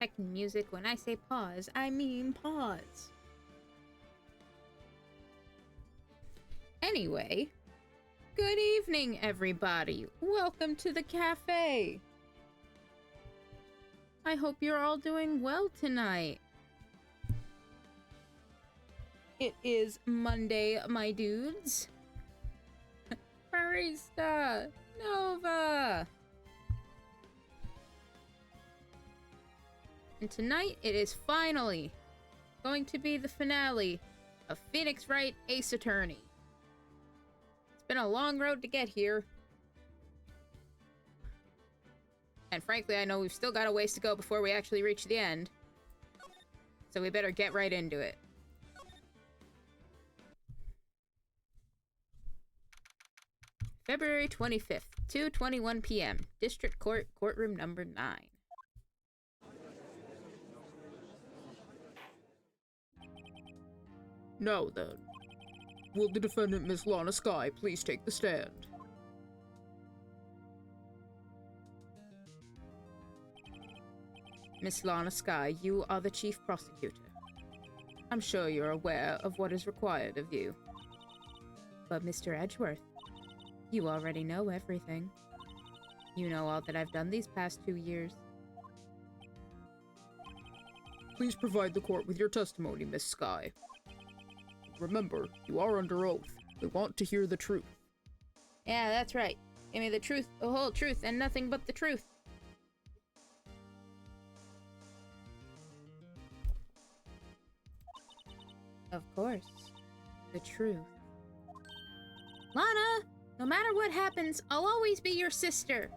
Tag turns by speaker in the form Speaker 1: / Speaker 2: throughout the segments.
Speaker 1: tech and music. When I say pause, I mean pause. Anyway, good evening, everybody. Welcome to the cafe. I hope you're all doing well tonight. It is Monday, my dudes. Barista Nova. And tonight it is finally going to be the finale of Phoenix Wright Ace Attorney. It's been a long road to get here. And frankly, I know we've still got a ways to go before we actually reach the end. So we better get right into it. February 25th, 2:21 p.m. District Court, courtroom number 9.
Speaker 2: Now then, will the defendant, Miss Lana Skye, please take the stand?
Speaker 1: Miss Lana Skye, you are the chief prosecutor. I'm sure you're aware of what is required of you. But Mr. Edgeworth, you already know everything. You know all that I've done these past 2 years.
Speaker 2: Please provide the court with your testimony, Miss Skye. Remember, you are under oath. We want to hear the truth.
Speaker 1: Yeah, that's right. Give me the truth, the whole truth, and nothing but the truth. Of course. The truth. Lana! No matter what happens, I'll always be your sister.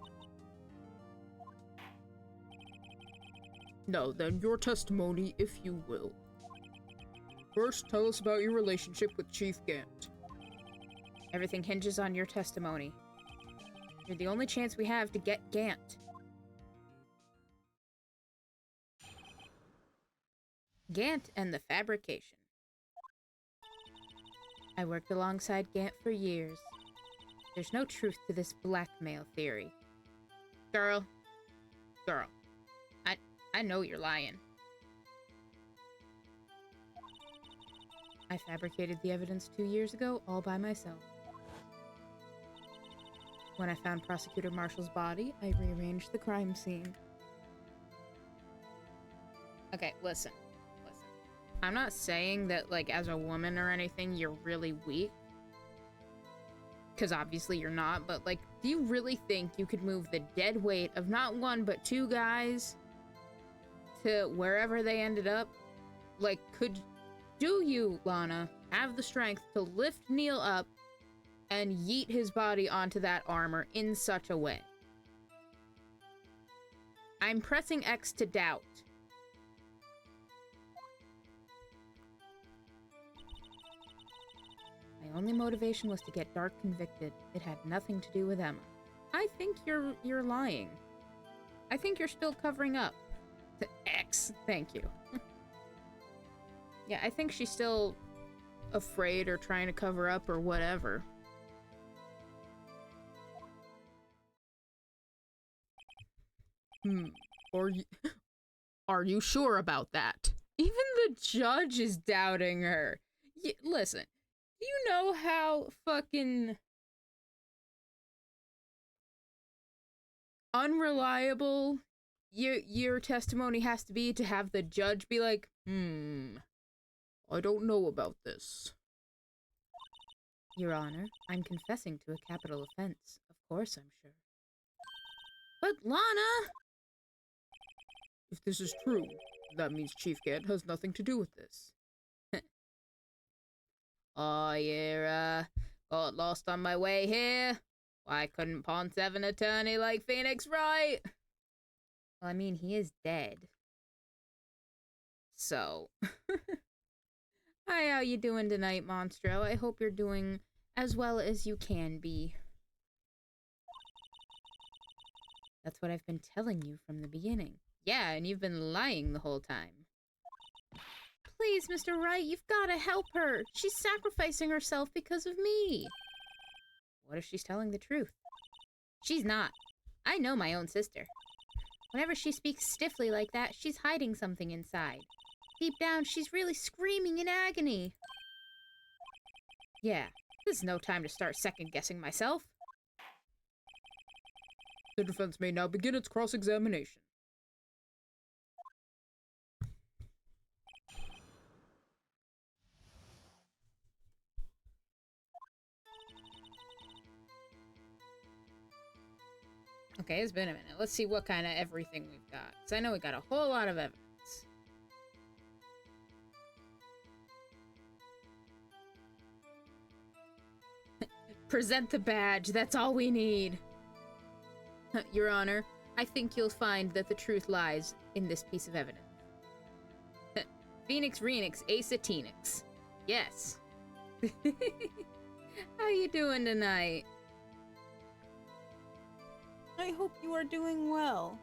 Speaker 2: Now then, your testimony, if you will. First, tell us about your relationship with Chief Gant.
Speaker 1: Everything hinges on your testimony. You're the only chance we have to get Gant. Gant and the fabrication. I worked alongside Gant for years. There's no truth to this blackmail theory. Girl. I know you're lying. I fabricated the evidence 2 years ago all by myself. When I found Prosecutor Marshall's body, I rearranged the crime scene. Okay, listen. I'm not saying that, like, as a woman or anything, you're really weak. Because obviously you're not, but, like, do you really think you could move the dead weight of not one, but 2 guys to wherever they ended up? Like, do you, Lana, have the strength to lift Neil up and yeet his body onto that armor in such a way? I'm pressing X to doubt. My only motivation was to get Dark convicted. It had nothing to do with Emma. I think you're lying. I think you're still covering up. X, thank you. Yeah, I think she's still afraid or trying to cover up or whatever.
Speaker 2: Are you sure about that?
Speaker 1: Even the judge is doubting her. Listen, do you know how fucking unreliable your testimony has to be to have the judge be like,
Speaker 2: I don't know about this.
Speaker 1: Your Honor, I'm confessing to a capital offense. Of course I'm sure. But Lana!
Speaker 2: If this is true, that means Chief Gant has nothing to do with this.
Speaker 1: Oh, you, got lost on my way here? Why couldn't Ponce have an attorney like Phoenix Wright? Well, I mean, he is dead. So. Hi, how you doing tonight, Monstro? I hope you're doing as well as you can be. That's what I've been telling you from the beginning. Yeah, and you've been lying the whole time. Please, Mr. Wright, you've got to help her. She's sacrificing herself because of me. What if she's telling the truth? She's not. I know my own sister. Whenever she speaks stiffly like that, she's hiding something inside. Deep down, she's really screaming in agony. Yeah, this is no time to start second-guessing myself.
Speaker 2: The defense may now begin its cross-examination.
Speaker 1: Okay, it's been a minute. Let's see what kind of everything we've got. Because I know we got a whole lot of evidence. Present the badge. That's all we need. Your Honor, I think you'll find that the truth lies in this piece of evidence. Phoenix Renix Ace Atenix. Yes. How you doing tonight?
Speaker 3: I hope you are doing well.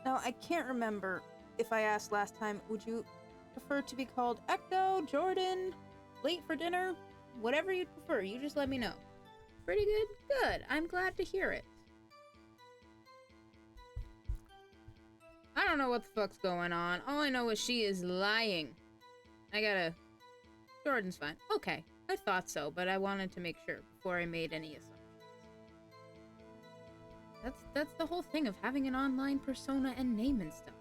Speaker 3: Now, I can't remember if I asked last time, would you prefer to be called Ecto, Jordan, late for dinner?
Speaker 1: Whatever you'd prefer, you just let me know. Pretty good? Good. I'm glad to hear it. I don't know what the fuck's going on. All I know is she is lying. Jordan's fine. Okay, I thought so, but I wanted to make sure before I made any assumptions. That's the whole thing of having an online persona and name and stuff.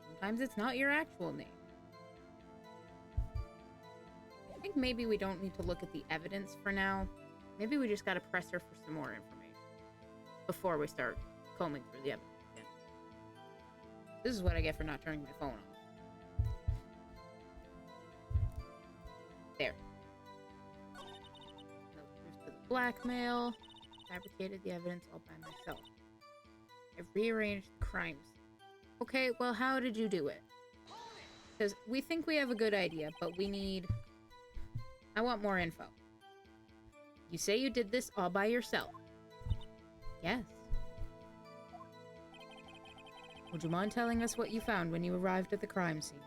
Speaker 1: Sometimes it's not your actual name. I think maybe we don't need to look at the evidence for now. Maybe we just gotta press her for some more information before we start combing through the evidence again. This is what I get for not turning my phone off. There. No proof to the blackmail. Fabricated the evidence all by myself. I've rearranged the crimes. Okay, well, how did you do it? Because we think we have a good idea, but I want more info. You say you did this all by yourself. Yes. Would you mind telling us what you found when you arrived at the crime scene?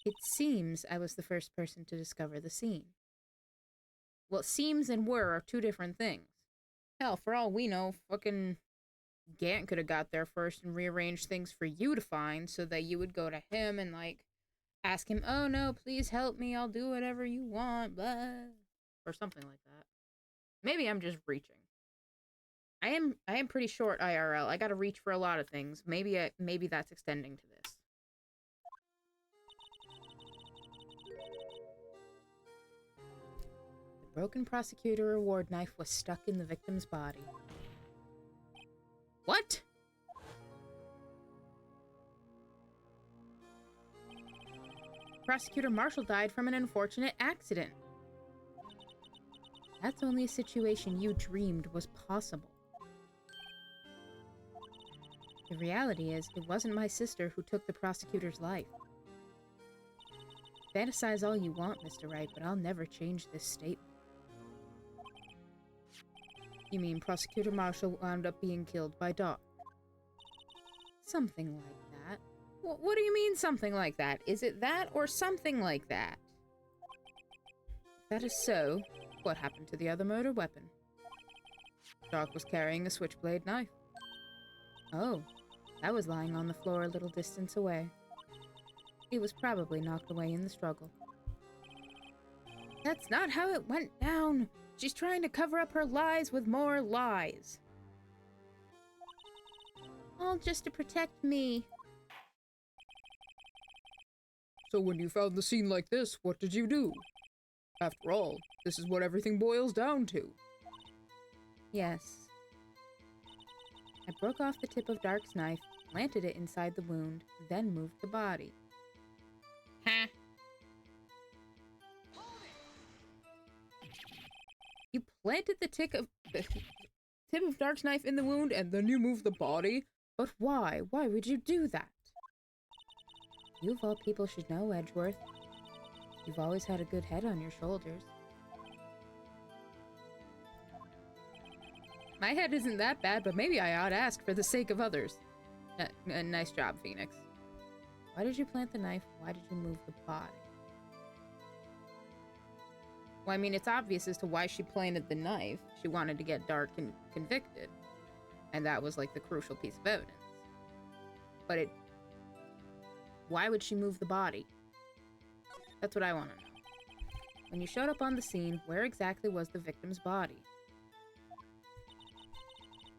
Speaker 1: It seems I was the first person to discover the scene. Well, seems and were are two different things. Hell, for all we know, fucking Gant could have got there first and rearranged things for you to find so that you would go to him and, like, ask him, oh no, please help me, I'll do whatever you want, blah. Or something like that. Maybe I'm just reaching. I am pretty short IRL. I gotta reach for a lot of things. Maybe that's extending to this. The broken prosecutor award knife was stuck in the victim's body. What? Prosecutor Marshall died from an unfortunate accident. That's only a situation you dreamed was possible. The reality is, it wasn't my sister who took the prosecutor's life. Fantasize all you want, Mr. Wright, but I'll never change this statement. You mean Prosecutor Marshall wound up being killed by Doc? Something like that. What do you mean, something like that? Is it that or something like that? If that is so, what happened to the other murder weapon? Doc was carrying a switchblade knife. Oh, that was lying on the floor a little distance away. It was probably knocked away in the struggle. That's not how it went down! She's trying to cover up her lies with more lies. All just to protect me.
Speaker 2: So when you found the scene like this, what did you do? After all, this is what everything boils down to.
Speaker 1: Yes. I broke off the tip of Dark's knife, planted it inside the wound, then moved the body. Ha! You planted the tip of Dark's knife in the wound, and then you moved the body? But why? Why would you do that? You of all people should know, Edgeworth. You've always had a good head on your shoulders. My head isn't that bad, but maybe I ought to ask for the sake of others. Nice job, Phoenix. Why did you plant the knife? Why did you move the body? Well, I mean, it's obvious as to why she planted the knife. She wanted to get Dark convicted. And that was like the crucial piece of evidence. But why would she move the body? That's what I want to know. When you showed up on the scene, where exactly was the victim's body?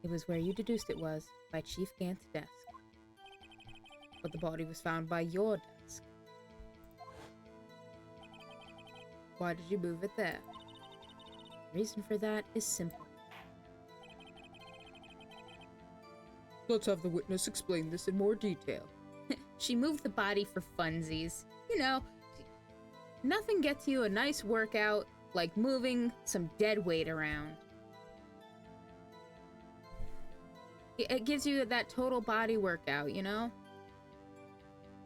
Speaker 1: It was where you deduced it was, by Chief Gant's desk. But the body was found by your desk. Why did you move it there? The reason for that is simple.
Speaker 2: Let's have the witness explain this in more detail.
Speaker 1: She moved the body for funsies. You know, nothing gets you a nice workout like moving some dead weight around. It gives you that total body workout, you know?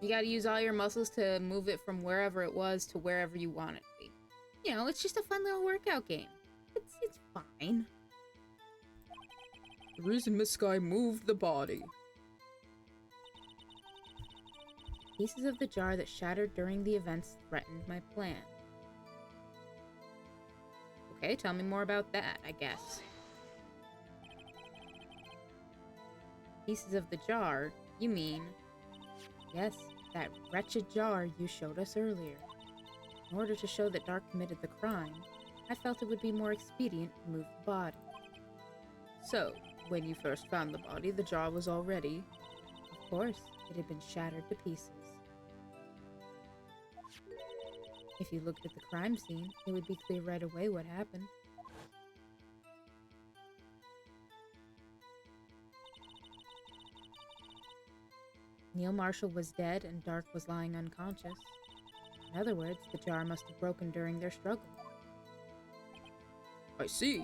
Speaker 1: You gotta use all your muscles to move it from wherever it was to wherever you want it to be. You know, it's just a fun little workout game. It's fine.
Speaker 2: The reason Miss Sky moved the body.
Speaker 1: Pieces of the jar that shattered during the events threatened my plan. Okay, tell me more about that, I guess. Pieces of the jar? You mean... Yes, that wretched jar you showed us earlier. In order to show that Dark committed the crime, I felt it would be more expedient to move the body.
Speaker 2: So, when you first found the body, the jar was already...
Speaker 1: Of course, it had been shattered to pieces. If you looked at the crime scene, it would be clear right away what happened. Neil Marshall was dead and Dark was lying unconscious. In other words, the jar must have broken during their struggle.
Speaker 2: I see.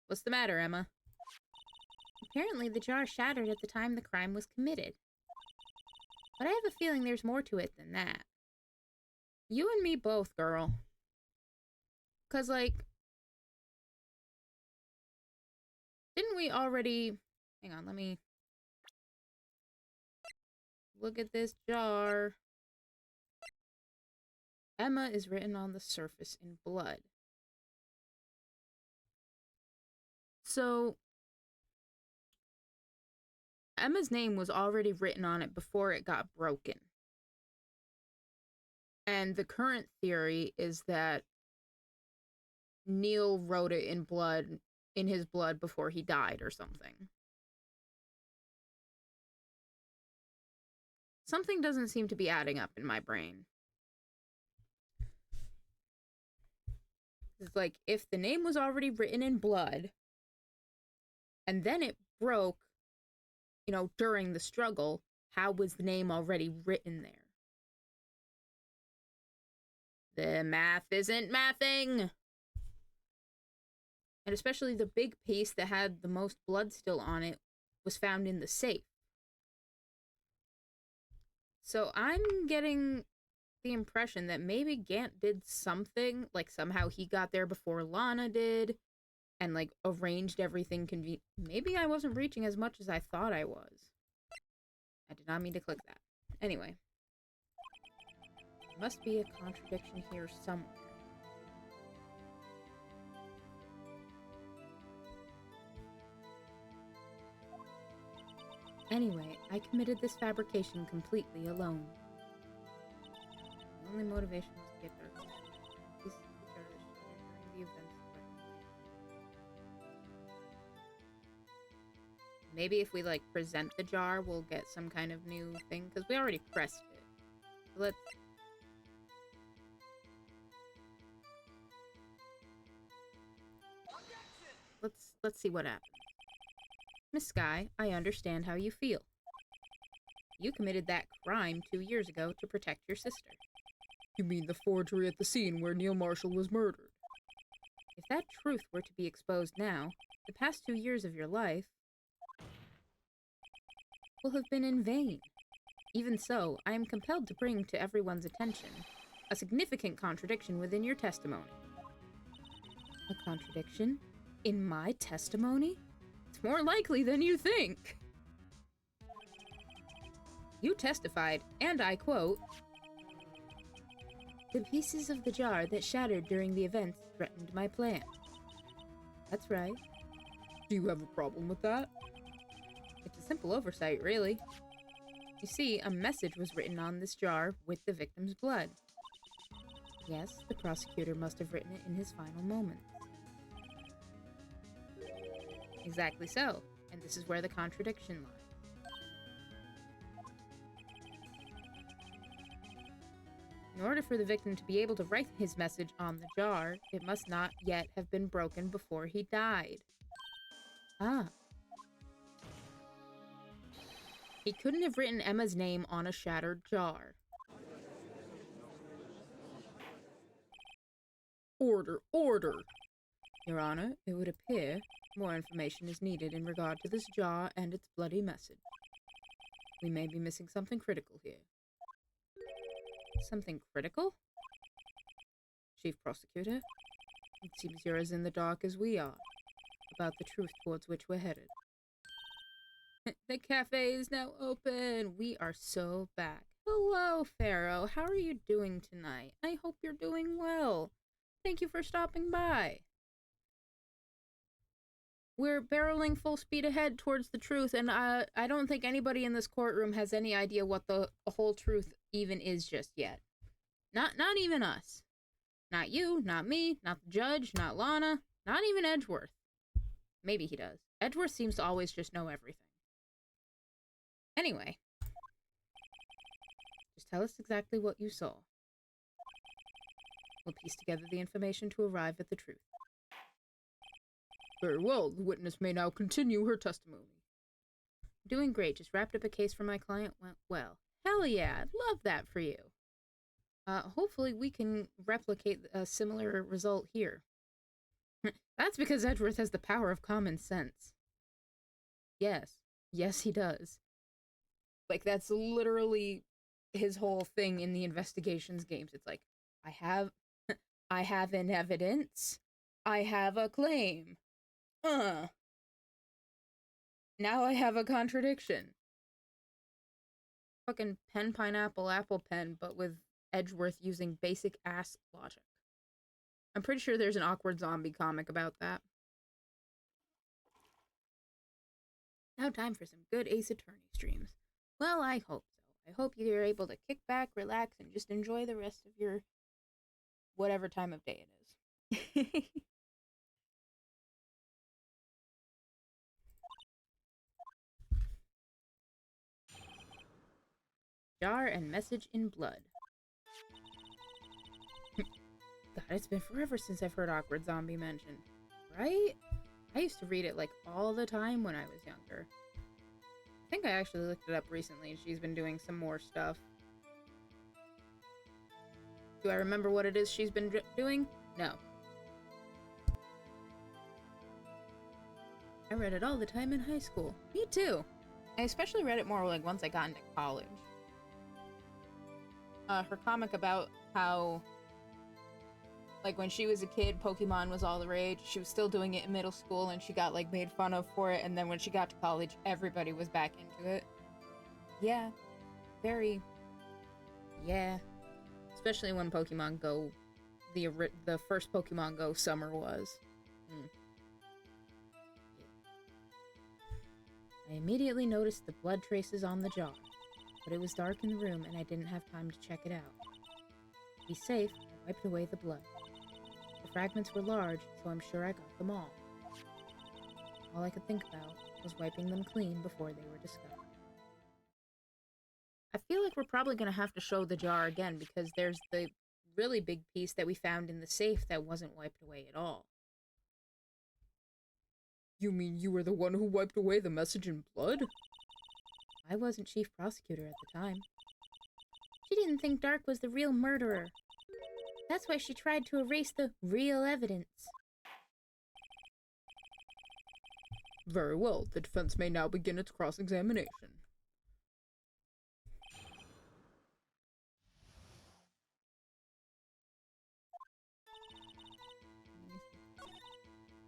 Speaker 1: What's the matter, Emma? Apparently the jar shattered at the time the crime was committed. But I have a feeling there's more to it than that.
Speaker 2: You and me both, girl.
Speaker 1: 'Cause, like... Didn't we already... Hang on, let me... Look at this jar. Emma is written on the surface in blood. So... Emma's name was already written on it before it got broken. And the current theory is that Neil wrote it in his blood before he died or something. Something doesn't seem to be adding up in my brain. It's like, if the name was already written in blood, and then it broke, you know, during the struggle, how was the name already written there? The math isn't mathing! And especially the big piece that had the most blood still on it was found in the safe. So I'm getting the impression that maybe Gant did something, like somehow he got there before Lana did, and like arranged everything maybe I wasn't reaching as much as I thought I was. I did not mean to click that. Anyway. There must be a contradiction here somewhere. Anyway, I committed this fabrication completely alone. The only motivation was to get Dark. Pieces of the jar that shattered during the events. Maybe if we like present the jar, we'll get some kind of new thing, because we already pressed it. So let's see what happens. Miss Sky, I understand how you feel. You committed that crime 2 years ago to protect your sister.
Speaker 2: You mean the forgery at the scene where Neil Marshall was murdered?
Speaker 1: If that truth were to be exposed now, the past 2 years of your life will have been in vain. Even so, I am compelled to bring to everyone's attention a significant contradiction within your testimony. A contradiction? In my testimony? It's more likely than you think. You testified, and I quote, "The pieces of the jar that shattered during the events threatened my plan." That's right.
Speaker 2: Do you have a problem with that?
Speaker 1: It's a simple oversight, really. You see, a message was written on this jar with the victim's blood. Yes, the prosecutor must have written it in his final moments. Exactly so, and this is where the contradiction lies. In order for the victim to be able to write his message on the jar, it must not yet have been broken before he died. Ah. He couldn't have written Emma's name on a shattered jar.
Speaker 2: Order, order!
Speaker 1: Your Honor, it would appear more information is needed in regard to this jar and its bloody message. We may be missing something critical here. Something critical? Chief Prosecutor, it seems you're as in the dark as we are about the truth towards which we're headed. The cafe is now open. We are so back. Hello, Pharaoh. How are you doing tonight? I hope you're doing well. Thank you for stopping by. We're barreling full speed ahead towards the truth, and I don't think anybody in this courtroom has any idea what the whole truth even is just yet. Not even us. Not you, not me, not the judge, not Lana, not even Edgeworth. Maybe he does. Edgeworth seems to always just know everything. Anyway, just tell us exactly what you saw. We'll piece together the information to arrive at the truth.
Speaker 2: Very well, the witness may now continue her testimony.
Speaker 1: Doing great, just wrapped up a case for my client. Went well. Hell yeah, I'd love that for you. Hopefully we can replicate a similar result here. That's because Edgeworth has the power of common sense. Yes. Yes, he does. Like, that's literally his whole thing in the investigations games. It's like, I have an evidence. I have a claim. Now I have a contradiction. Fucking pen, pineapple, apple pen, but with Edgeworth using basic ass logic. I'm pretty sure there's an awkward zombie comic about that. Now time for some good Ace Attorney streams. Well, I hope so. I hope you're able to kick back, relax, and just enjoy the rest of your whatever time of day it is. Jar and message in blood. God, it's been forever since I've heard awkward zombie mentioned. Right? I used to read it like all the time when I was younger. I think I actually looked it up recently and she's been doing some more stuff. Do I remember what it is she's been doing? No. I read it all the time in high school. Me too. I especially read it more like once I got into college. Her comic about how, like, when she was a kid, Pokemon was all the rage. She was still doing it in middle school and she got, like, made fun of for it. And then when she got to college, everybody was back into it. Yeah. Very. Yeah. Especially when Pokemon Go, the first Pokemon Go summer was. I immediately noticed the blood traces on the jar, but it was dark in the room and I didn't have time to check it out. To be safe, I wiped away the blood. The fragments were large, so I'm sure I got them all. All I could think about was wiping them clean before they were discovered. I feel like we're probably going to have to show the jar again because there's the really big piece that we found in the safe that wasn't wiped away at all.
Speaker 2: You mean you were the one who wiped away the message in blood?
Speaker 1: I wasn't chief prosecutor at the time. She didn't think Dark was the real murderer. That's why she tried to erase the real evidence.
Speaker 2: Very well, the defense may now begin its cross-examination.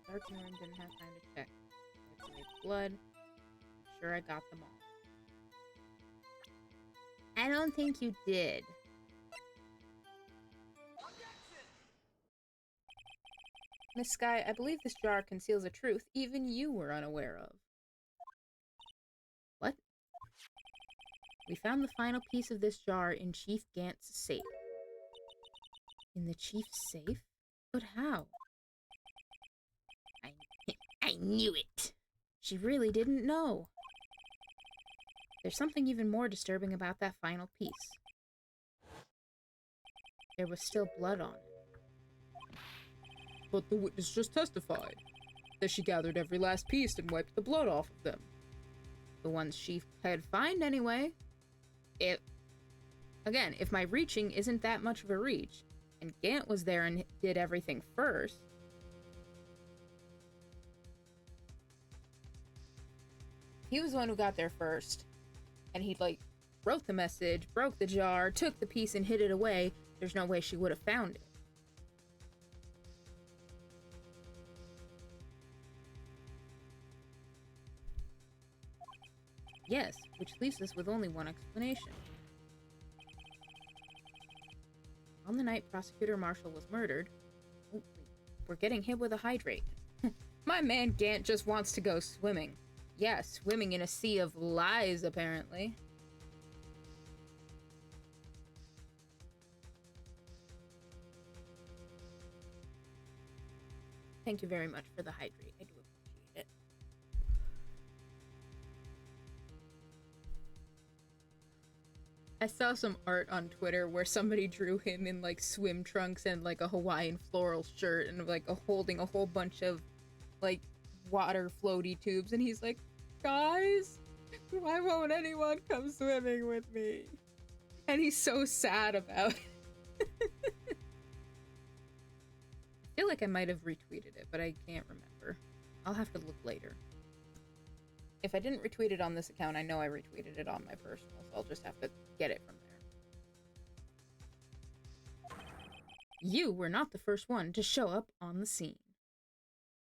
Speaker 1: Dark in the room, didn't have time to check. Wiped away blood. Sure I got them all. I don't think you did. Miss Sky, I believe this jar conceals a truth even you were unaware of. What? We found the final piece of this jar in Chief Gant's safe. In the chief's safe? But how? I knew it. She really didn't know. There's something even more disturbing about that final piece. There was still blood on it.
Speaker 2: But the witness just testified that she gathered every last piece and wiped the blood off of them.
Speaker 1: The ones she had found anyway. Again, if my reaching isn't that much of a reach, and Gant was there and did everything first, he was the one who got there first, and he, like, wrote the message, broke the jar, took the piece and hid it away, there's no way she would have found it. Yes, which leaves us with only one explanation. On the night Prosecutor Marshall was murdered, we're getting hit with a hydrate. My man Gant just wants to go swimming. Yeah, swimming in a sea of lies, apparently. Thank you very much for the hydrate. I do appreciate it. I saw some art on Twitter where somebody drew him in, like, swim trunks and, like, a Hawaiian floral shirt and, like, holding a whole bunch of, like, water floaty tubes, and he's like, guys, why won't anyone come swimming with me? And he's so sad about it. I feel like I might have retweeted it, but I can't remember. I'll have to look later. If I didn't retweet it on this account, I know I retweeted it on my personal, so I'll just have to get it from there. You were not the first one to show up on the scene.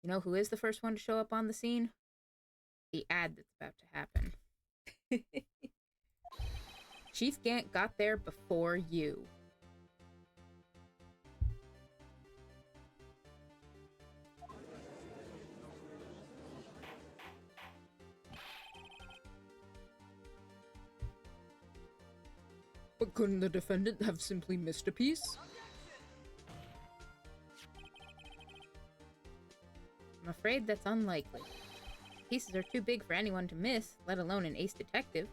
Speaker 1: You know who is the first one to show up on the scene? The ad that's about to happen. Chief Gant got there before you.
Speaker 2: But couldn't the defendant have simply missed a piece?
Speaker 1: I'm afraid that's unlikely. Pieces are too big for anyone to miss, let alone an ace detective.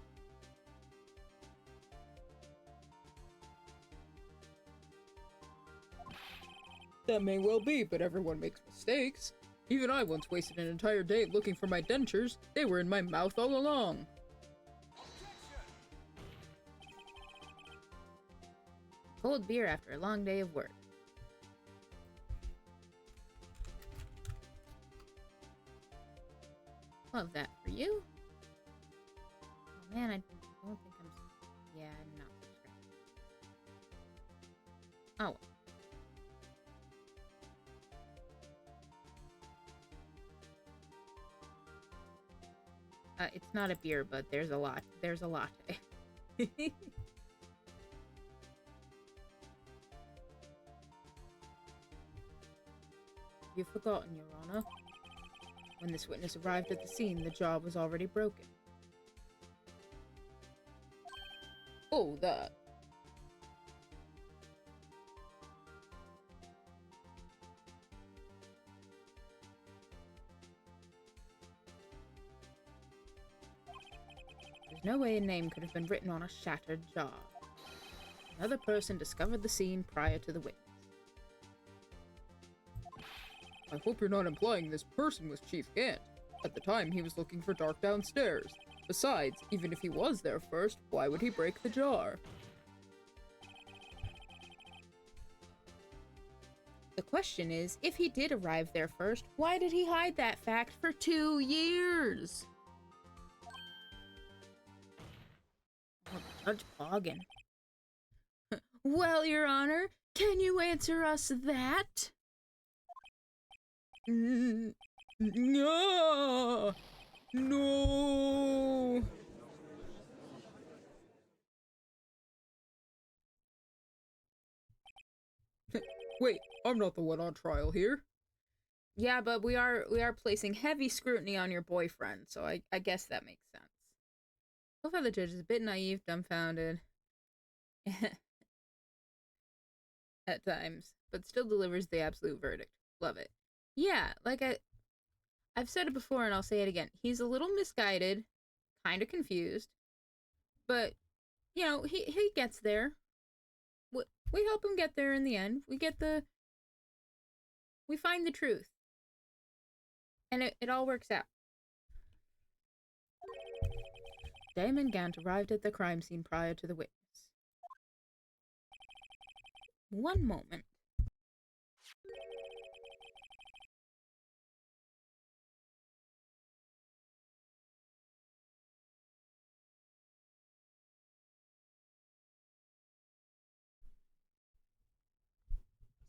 Speaker 2: That may well be, but everyone makes mistakes. Even I once wasted an entire day looking for my dentures. They were in my mouth all along.
Speaker 1: Cold beer after a long day of work. Love that for you. Oh man, I don't think I'm... Yeah, I'm not subscribed. Oh. It's not a beer, but there's a lot. There's a latte. You've forgotten, Your Honor. When this witness arrived at the scene, the jaw was already broken.
Speaker 2: Oh, that.
Speaker 1: There's no way a name could have been written on a shattered jaw. Another person discovered the scene prior to the witness.
Speaker 2: I hope you're not implying this person was Chief Gant. At the time, he was looking for Dark downstairs. Besides, even if he was there first, why would he break the jar?
Speaker 1: The question is, if he did arrive there first, why did he hide that fact for 2 years? Oh, Judge Boggin. Well, Your Honor, can you answer us that?
Speaker 2: No! No! Wait, I'm not the one on trial here.
Speaker 1: Yeah, but we are placing heavy scrutiny on your boyfriend, so I guess that makes sense. So far the judge is a bit naive, dumbfounded at times, but still delivers the absolute verdict. Love it. Yeah, like I've said it before and I'll say it again. He's a little misguided, kind of confused, but you know, he gets there. We help him get there in the end. We find the truth. And it all works out. Damon Gant arrived at the crime scene prior to the witness. One moment.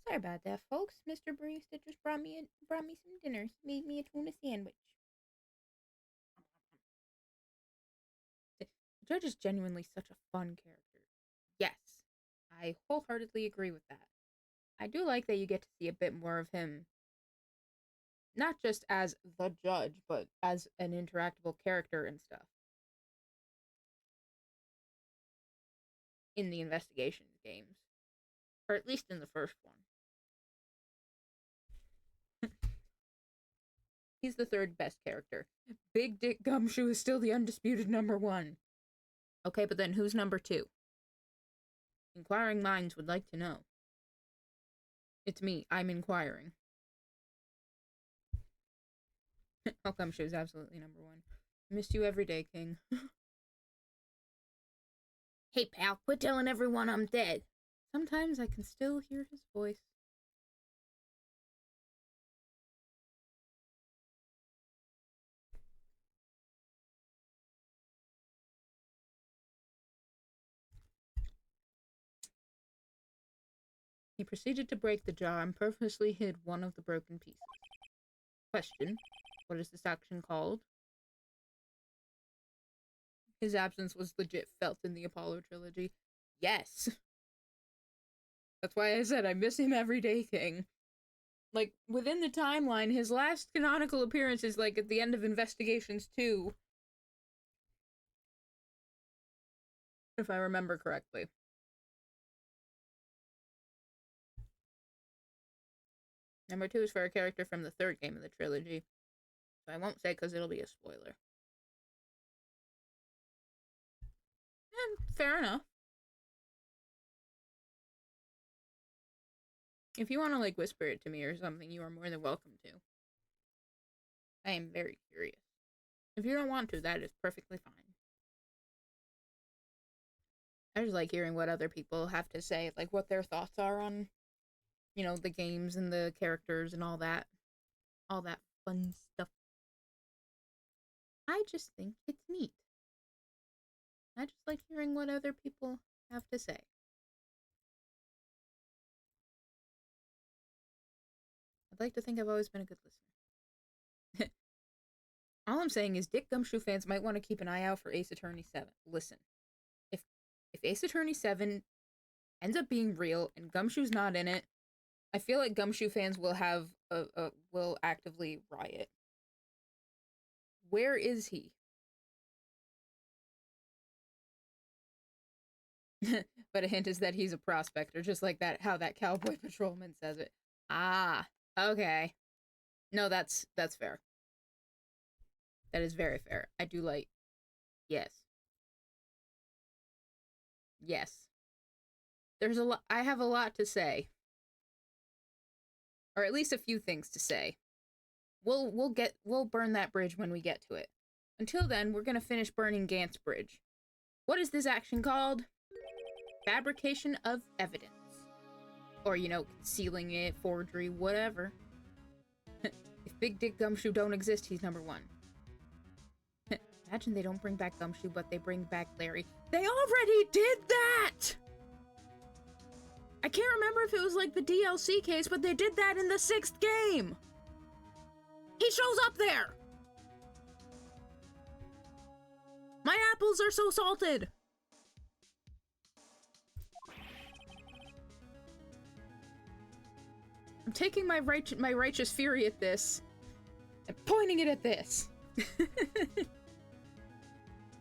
Speaker 1: Sorry about that, folks. Mr. Barista just brought me some dinner. He made me a tuna sandwich. The judge is genuinely such a fun character. Yes, I wholeheartedly agree with that. I do like that you get to see a bit more of him, not just as the judge, but as an interactable character and stuff in the investigation games, or at least in the first one. He's the third best character. Big Dick Gumshoe is still the undisputed number one. Okay, but then who's number two? Inquiring minds would like to know. It's me. I'm inquiring. Oh, Gumshoe is absolutely number one. Missed you every day, King. Hey, pal, quit telling everyone I'm dead. Sometimes I can still hear his voice. He proceeded to break the jar and purposely hid one of the broken pieces. Question: what is this action called? His absence was legit felt in the Apollo trilogy. Yes! That's why I said I miss him every day, King. Like, within the timeline, his last canonical appearance is, like, at the end of Investigations 2. If I remember correctly. Number 2 is for a character from the third game of the trilogy. So I won't say because it'll be a spoiler. And fair enough. If you want to, like, whisper it to me or something, you are more than welcome to. I am very curious. If you don't want to, that is perfectly fine. I just like hearing what other people have to say, like what their thoughts are on, you know, the games and the characters and all that fun stuff. I just think it's neat. I just like hearing what other people have to say. I'd like to think I've always been a good listener. All I'm saying is Dick Gumshoe fans might want to keep an eye out for Ace Attorney 7. Listen, if Ace Attorney 7 ends up being real and Gumshoe's not in it, I feel like Gumshoe fans will have will actively riot. Where is he? But a hint is that he's a prospector, just like that how that cowboy patrolman says it. Ah, okay. No, that's fair. That is very fair. I do like. Yes. Yes. There's a lot. I have a lot to say, or at least a few things to say. We'll burn that bridge when we get to it. Until then, we're gonna finish burning Gant's bridge. What is this action called? Fabrication of evidence. Or, you know, concealing it, forgery, whatever. If Big Dick Gumshoe don't exist, he's number one. Imagine they don't bring back Gumshoe, but they bring back Larry. They already did that! I can't remember if it was like the DLC case, but they did that in the 6th game! He shows up there! My apples are so salted! I'm taking my righteous fury at this and pointing it at this.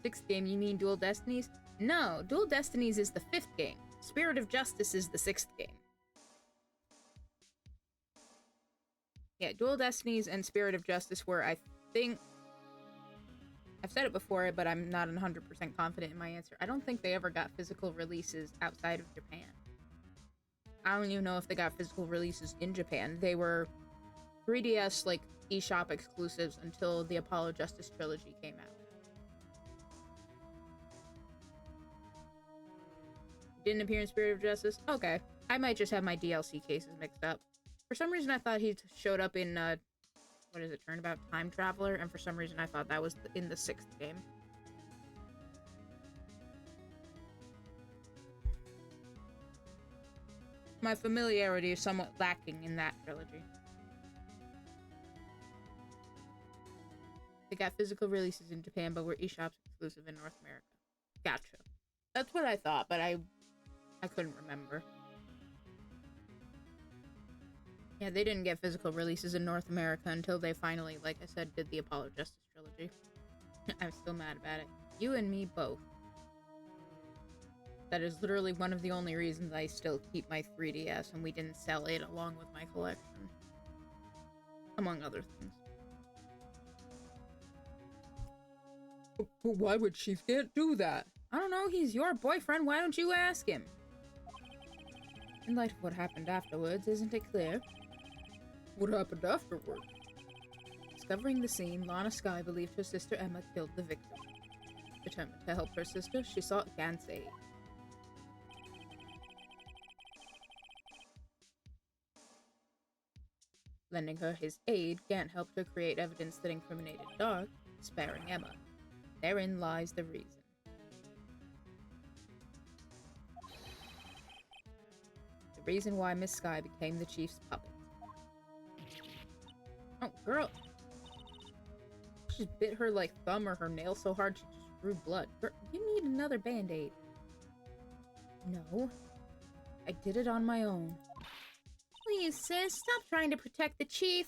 Speaker 1: Sixth game, you mean Dual Destinies? No, Dual Destinies is the 5th game. Spirit of Justice is the 6th game. Yeah, Dual Destinies and Spirit of Justice were, I think... I've said it before, but I'm not 100% confident in my answer. I don't think they ever got physical releases outside of Japan. I don't even know if they got physical releases in Japan. They were 3DS, like, eShop exclusives until the Apollo Justice Trilogy came out. Didn't appear in Spirit of Justice? Okay. I might just have my DLC cases mixed up. For some reason, I thought he showed up in, what is it, Turnabout Time Traveler? And for some reason, I thought that was in the 6th game. My familiarity is somewhat lacking in that trilogy. They got physical releases in Japan, but were eShops exclusive in North America. Gotcha. That's what I thought, but I couldn't remember. Yeah, they didn't get physical releases in North America until they finally, like I said, did the Apollo Justice Trilogy. I'm still mad about it. You and me both. That is literally one of the only reasons I still keep my 3DS and we didn't sell it along with my collection. Among other things.
Speaker 2: But why would Chief Gant do that?
Speaker 1: I don't know, he's your boyfriend, why don't you ask him? In light of what happened afterwards, isn't it clear?
Speaker 2: What happened afterward?
Speaker 1: Discovering the scene, Lana Skye believed her sister Emma killed the victim. Determined to help her sister, she sought Gant's aid. Lending her his aid, Gant helped her create evidence that incriminated Dark, sparing Emma. Therein lies the reason. The reason why Miss Skye became the Chief's puppet. Oh, girl! She just bit her, like, thumb or her nail so hard she just drew blood. Girl, you need another band-aid. No. I did it on my own. Please, sis, stop trying to protect the Chief.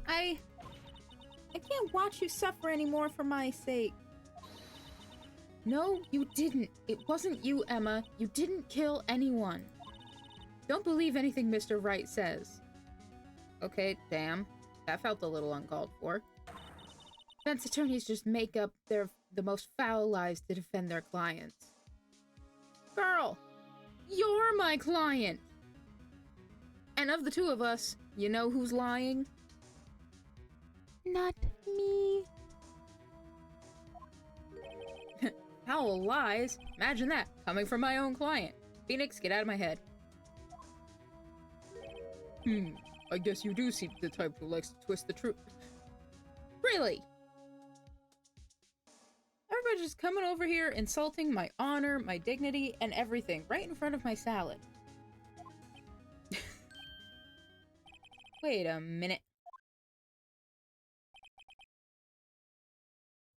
Speaker 1: I can't watch you suffer anymore for my sake. No, you didn't. It wasn't you, Emma. You didn't kill anyone. Don't believe anything Mr. Wright says. Okay, damn. That felt a little uncalled for. Defense attorneys just make up the most foul lies to defend their clients. Girl, you're my client! And of the two of us, you know who's lying? Not me. Foul lies? Imagine that, coming from my own client. Phoenix, get out of my head.
Speaker 2: I guess you do seem the type who likes to twist the truth.
Speaker 1: Really? Everybody's just coming over here, insulting my honor, my dignity, and everything, right in front of my salad. Wait a minute.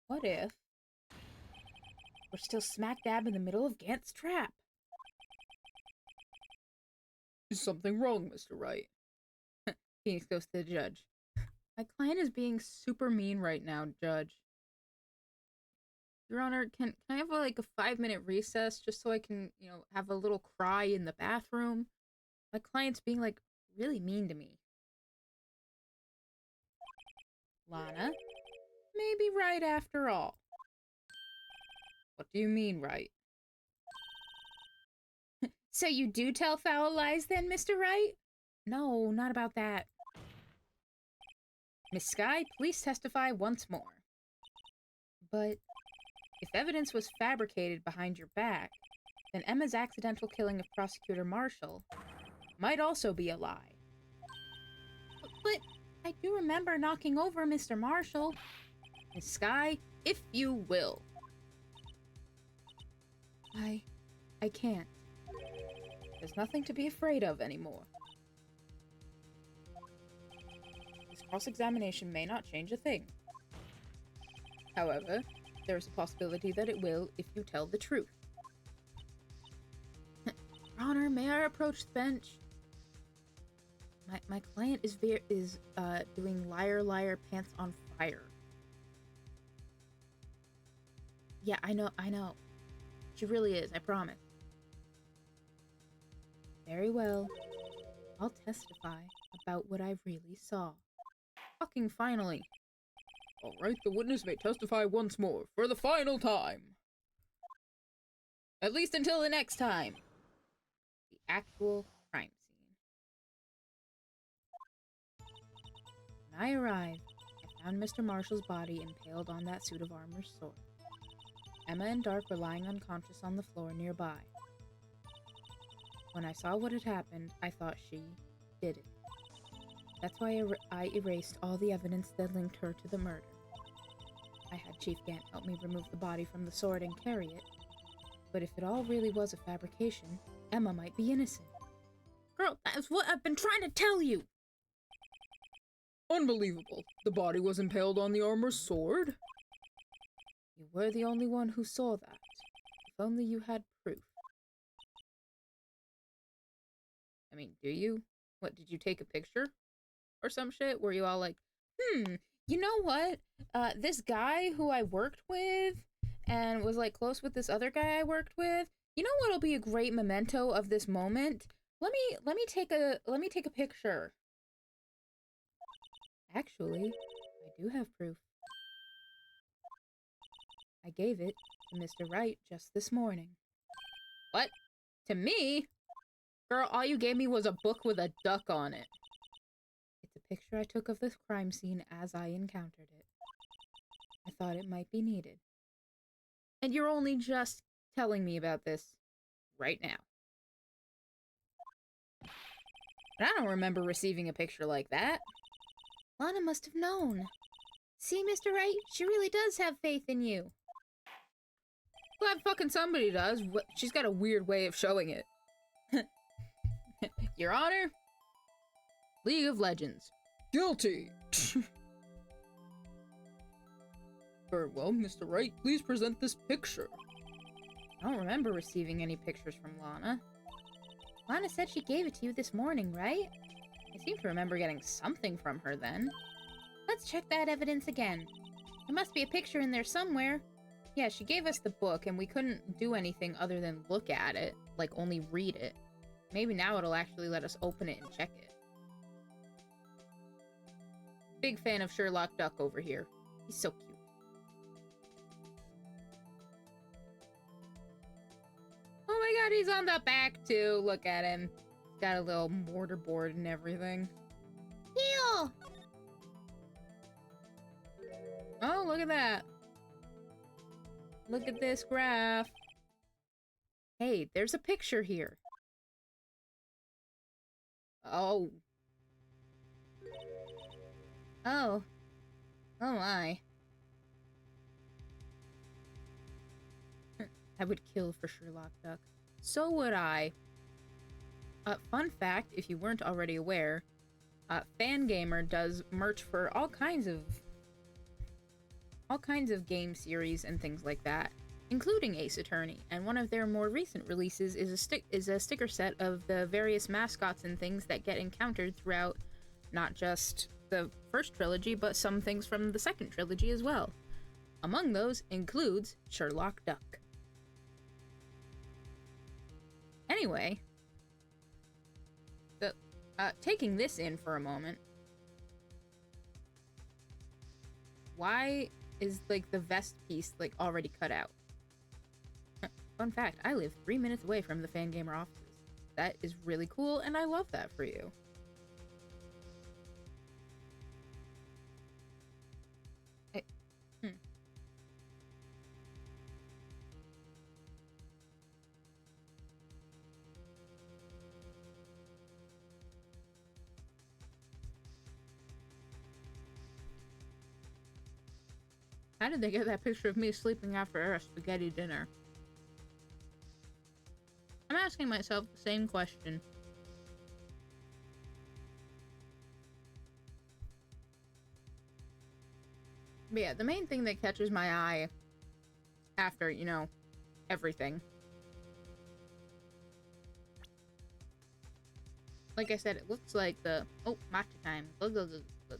Speaker 1: What if we're still smack dab in the middle of Gant's trap?
Speaker 2: Is something wrong, Mr. Wright?
Speaker 1: Phoenix goes to the judge. My client is being super mean right now, Judge. Your Honor, can I have like a 5-minute recess just so I can, have a little cry in the bathroom? My client's being like really mean to me. Lana? Maybe right after all.
Speaker 2: What do you mean, right?
Speaker 1: So you do tell foul lies then, Mr. Wright? No, not about that. Miss Skye, please testify once more. But if evidence was fabricated behind your back, then Emma's accidental killing of Prosecutor Marshall might also be a lie. But I do remember knocking over Mr. Marshall. Miss Skye, if you will. I can't. There's nothing to be afraid of anymore. This cross-examination may not change a thing. However, there is a possibility that it will if you tell the truth. Your Honor, may I approach the bench? My client is doing liar liar pants on fire. Yeah, I know. She really is, I promise. Very well. I'll testify about what I really saw. Fucking finally.
Speaker 2: Alright, the witness may testify once more, for the final time.
Speaker 1: At least until the next time. The actual crime scene. When I arrived, I found Mr. Marshall's body impaled on that suit of armor's sword. Emma and Dark were lying unconscious on the floor nearby. When I saw what had happened, I thought she did it. That's why I erased all the evidence that linked her to the murder. I had Chief Gant help me remove the body from the sword and carry it. But if it all really was a fabrication, Emma might be innocent. Girl, that's what I've been trying to tell you!
Speaker 2: Unbelievable. The body was impaled on the armor's sword?
Speaker 1: You were the only one who saw that. If only you had proof. I mean, do you? What, did you take a picture? Or some shit? Were you all like, you know what? This guy who I worked with and was like close with this other guy I worked with, you know what'll be a great memento of this moment? Let me take a picture. Actually, I do have proof. I gave it to Mr. Wright just this morning. What? To me? Girl, all you gave me was a book with a duck on it. It's a picture I took of the crime scene as I encountered it. I thought it might be needed. And you're only just telling me about this right now. And I don't remember receiving a picture like that. Lana must have known. See, Mr. Wright? She really does have faith in you. Glad fucking somebody does. She's got a weird way of showing it. Your Honor? League of Legends.
Speaker 2: Guilty! Very well, Mr. Wright, please present this picture.
Speaker 1: I don't remember receiving any pictures from Lana. Lana said she gave it to you this morning, right? I seem to remember getting something from her then. Let's check that evidence again. There must be a picture in there somewhere. Yeah, she gave us the book and we couldn't do anything other than look at it, like only read it. Maybe now it'll actually let us open it and check it. Big fan of Sherlock Duck over here. He's so cute. Oh my god, he's on the back too. Look at him. He's got a little mortar board and everything. Heal! Oh, look at that. Look at this graph. Hey, there's a picture here. Oh. Oh. Oh my. I would kill for Sherlock Duck. So would I. Fun fact, if you weren't already aware, Fangamer does merch for all kinds of game series and things like that, including Ace Attorney, and one of their more recent releases is a sticker set of the various mascots and things that get encountered throughout not just the first trilogy, but some things from the second trilogy as well. Among those includes Sherlock Duck. Anyway, taking this in for a moment, why is, like, the vest piece, like, already cut out? Fun fact, I live 3 minutes away from the Fangamer offices. That is really cool, and I love that for you. How did they get that picture of me sleeping after a spaghetti dinner? I'm asking myself the same question. But yeah, the main thing that catches my eye after, you know, everything. Like I said, it looks like the... Oh, matcha time. Glug, glug, glug, glug.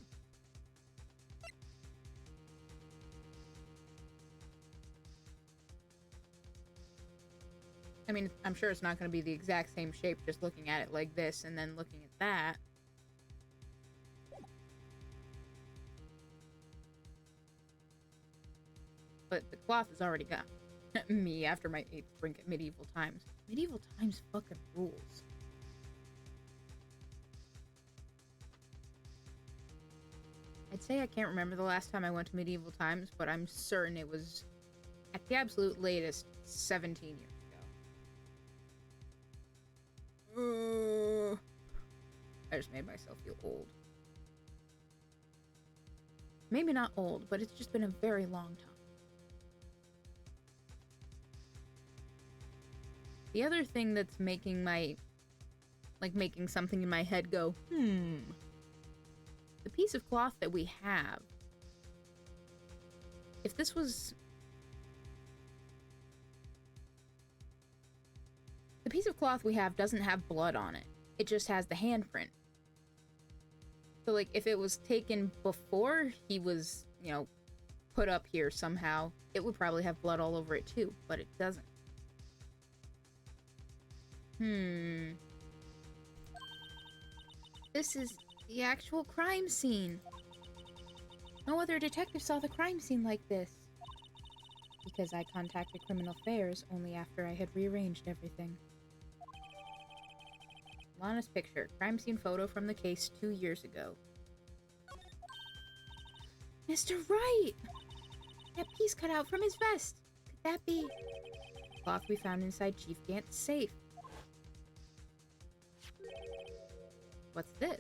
Speaker 1: I mean, I'm sure it's not going to be the exact same shape just looking at it like this and then looking at that. But the cloth is already gone. Me after my 8th drink at Medieval Times. Medieval Times fucking rules. I'd say I can't remember the last time I went to Medieval Times, but I'm certain it was, at the absolute latest, 17 years ago. I just made myself feel old. Maybe not old, but it's just been a very long time. The other thing that's making my, making something in my head go, the piece of cloth that we have, if this was... The piece of cloth we have doesn't have blood on it. It just has the handprint. So, like, if it was taken before he was, you know, put up here somehow, it would probably have blood all over it too, but it doesn't. This is the actual crime scene. No other detective saw the crime scene like this. Because I contacted Criminal Affairs only after I had rearranged everything. Lana's picture. Crime scene photo from the case 2 years ago. Mr. Wright! That piece cut out from his vest. Could that be... Cloth we found inside Chief Gant's safe. What's this?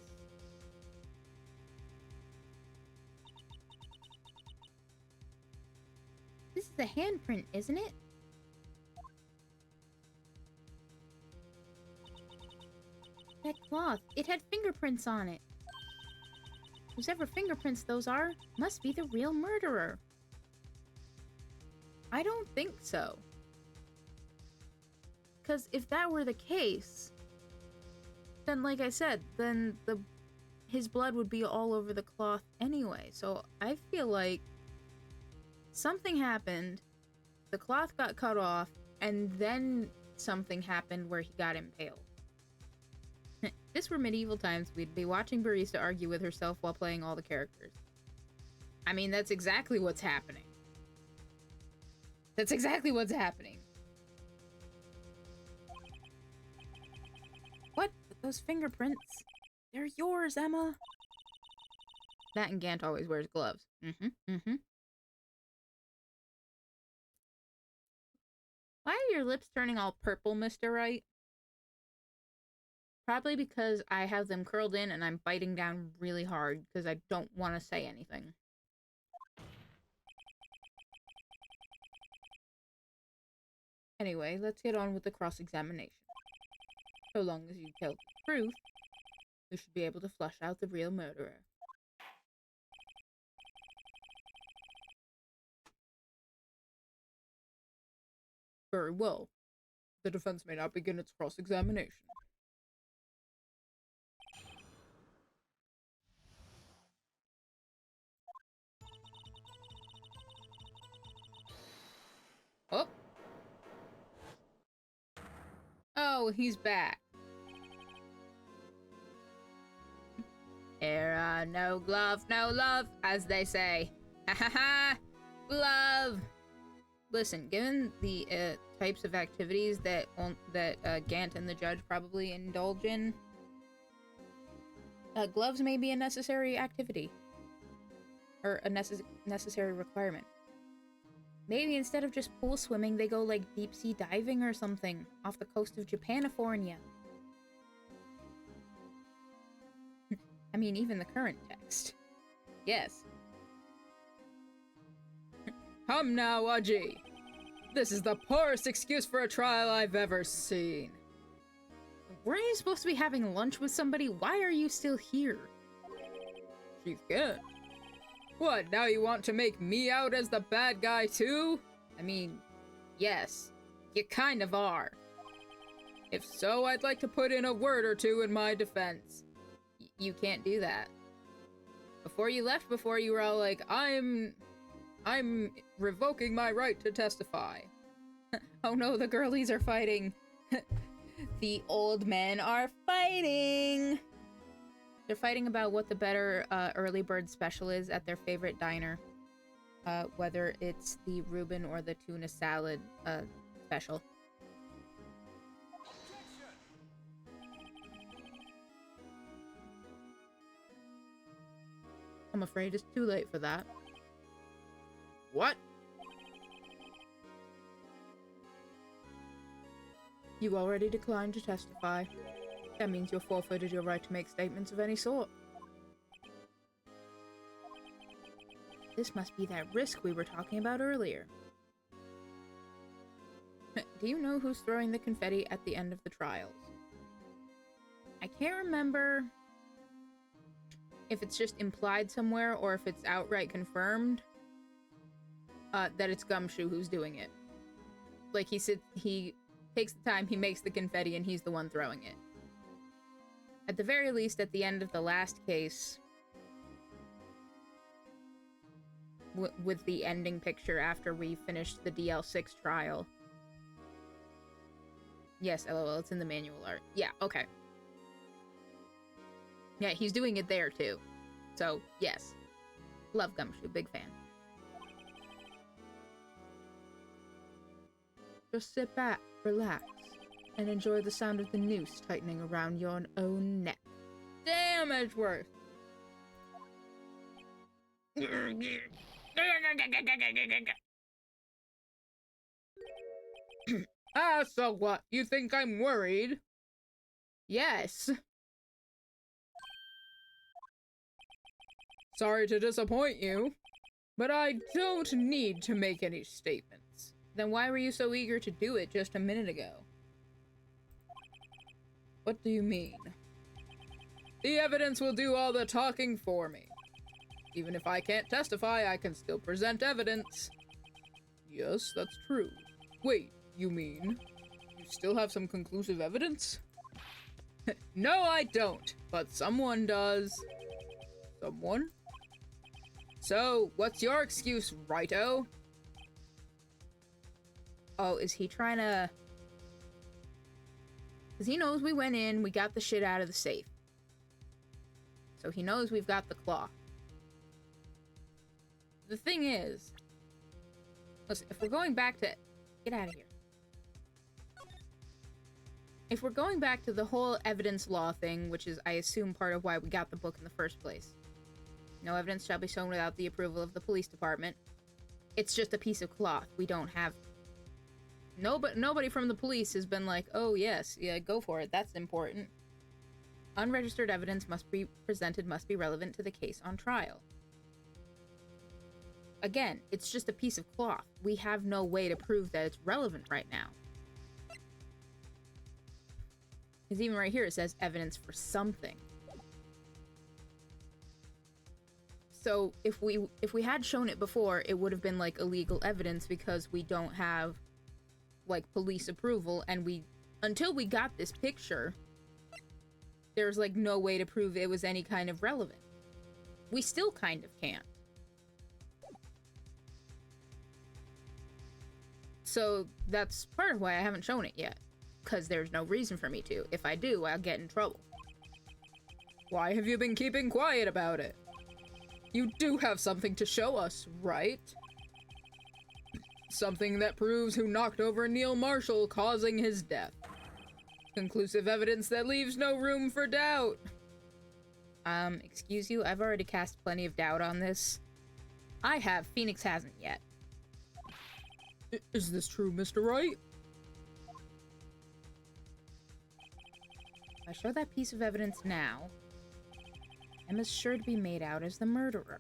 Speaker 1: This is a handprint, isn't it? That cloth, it had fingerprints on it. Whosever fingerprints those are, must be the real murderer. I don't think so. Because if that were the case, then like I said, then his blood would be all over the cloth anyway. So I feel like something happened, the cloth got cut off, and then something happened where he got impaled. If this were Medieval Times, we'd be watching Barista argue with herself while playing all the characters. I mean, that's exactly what's happening. That's exactly what's happening. What? Those fingerprints? They're yours, Emma. That and Gant always wears gloves. Why are your lips turning all purple, Mr. Wright? Probably because I have them curled in and I'm biting down really hard because I don't want to say anything. Anyway, let's get on with the cross-examination. So long as you tell the truth, we should be able to flush out the real murderer.
Speaker 2: Very well. The defense may now begin its cross-examination.
Speaker 1: Oh! Oh, he's back. There are no gloves, no love, as they say. Ha ha ha! Love! Listen, given the types of activities that Gant and the judge probably indulge in, gloves may be a necessary activity. Or a necessary requirement. Maybe instead of just pool swimming, they go like deep sea diving or something off the coast of Japanifornia. I mean, even the current text. Yes.
Speaker 2: Come now, Aji. This is the poorest excuse for a trial I've ever seen.
Speaker 1: Weren't you supposed to be having lunch with somebody? Why are you still here?
Speaker 2: Chief Gant. What, now you want to make me out as the bad guy too?
Speaker 1: I mean, yes. You kind of are.
Speaker 2: If so, I'd like to put in a word or two in my defense.
Speaker 1: You can't do that. Before you left, you were all like,
Speaker 2: I'm revoking my right to testify.
Speaker 1: oh no, the girlies are fighting. The old men are fighting! They're fighting about what the better early bird special is at their favorite diner. Whether it's the Reuben or the tuna salad special. I'm afraid it's too late for that.
Speaker 2: What?
Speaker 1: You already declined to testify. That means you're forfeited your right to make statements of any sort. This must be that risk we were talking about earlier. Do you know who's throwing the confetti at the end of the trials? I can't remember if it's just implied somewhere or if it's outright confirmed that it's Gumshoe who's doing it. Like, he takes the time, he makes the confetti, and he's the one throwing it. At the very least, at the end of the last case, with the ending picture after we finished the DL6 trial. Yes, LOL, it's in the manual art. Yeah, okay. Yeah, he's doing it there, too. So, yes. Love Gumshoe, big fan. Just sit back, relax, and enjoy the sound of the noose tightening around your own neck.
Speaker 2: Damn, Edgeworth! So what? You think I'm worried?
Speaker 1: Yes.
Speaker 2: Sorry to disappoint you, but I don't need to make any statements.
Speaker 1: Then why were you so eager to do it just a minute ago?
Speaker 2: What do you mean? The evidence will do all the talking for me. Even if I can't testify, I can still present evidence. Yes, that's true. Wait, you mean you still have some conclusive evidence? No, I don't, but someone does. Someone? So, what's your excuse, righto?
Speaker 1: Oh, is he trying to... Because he knows we went in, we got the shit out of the safe. So he knows we've got the claw. The thing is... Listen, if we're going back to... Get out of here. If we're going back to the whole evidence law thing, which is, I assume, part of why we got the book in the first place. No evidence shall be shown without the approval of the police department. It's just a piece of cloth. We don't have... Nobody from the police has been like, oh yes, yeah, go for it, that's important. Unregistered evidence must be presented, must be relevant to the case on trial. Again, it's just a piece of cloth. We have no way to prove that it's relevant right now. Because even right here it says evidence for something. So if we had shown it before, it would have been like illegal evidence because we don't have like police approval, and until we got this picture, there's like no way to prove it was any kind of relevant. We still kind of can't. So that's part of why I haven't shown it yet, because there's no reason for me to. If I do, I'll get in trouble.
Speaker 2: Why have you been keeping quiet about it? You do have something to show us, right? Something that proves who knocked over Neil Marshall, causing his death. Conclusive evidence that leaves no room for doubt.
Speaker 1: Excuse you, I've already cast plenty of doubt on this. I have, Phoenix hasn't yet.
Speaker 2: Is this true, Mr. Wright?
Speaker 1: If I show that piece of evidence now, Emma's sure to be made out as the murderer.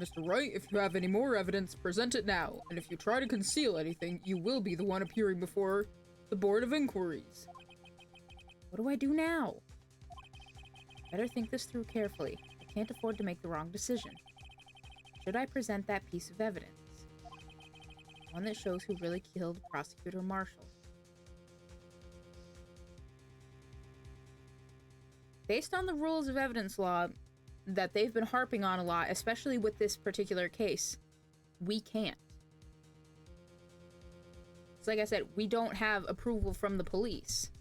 Speaker 2: Mr. Wright, if you have any more evidence, present it now, and if you try to conceal anything, you will be the one appearing before the Board of Inquiries.
Speaker 1: What do I do now? Better think this through carefully. I can't afford to make the wrong decision. Should I present that piece of evidence? One that shows who really killed Prosecutor Marshall. based on the rules of evidence law that they've been harping on a lot, especially with this particular case, we can't. It's like I said, we don't have approval from the police.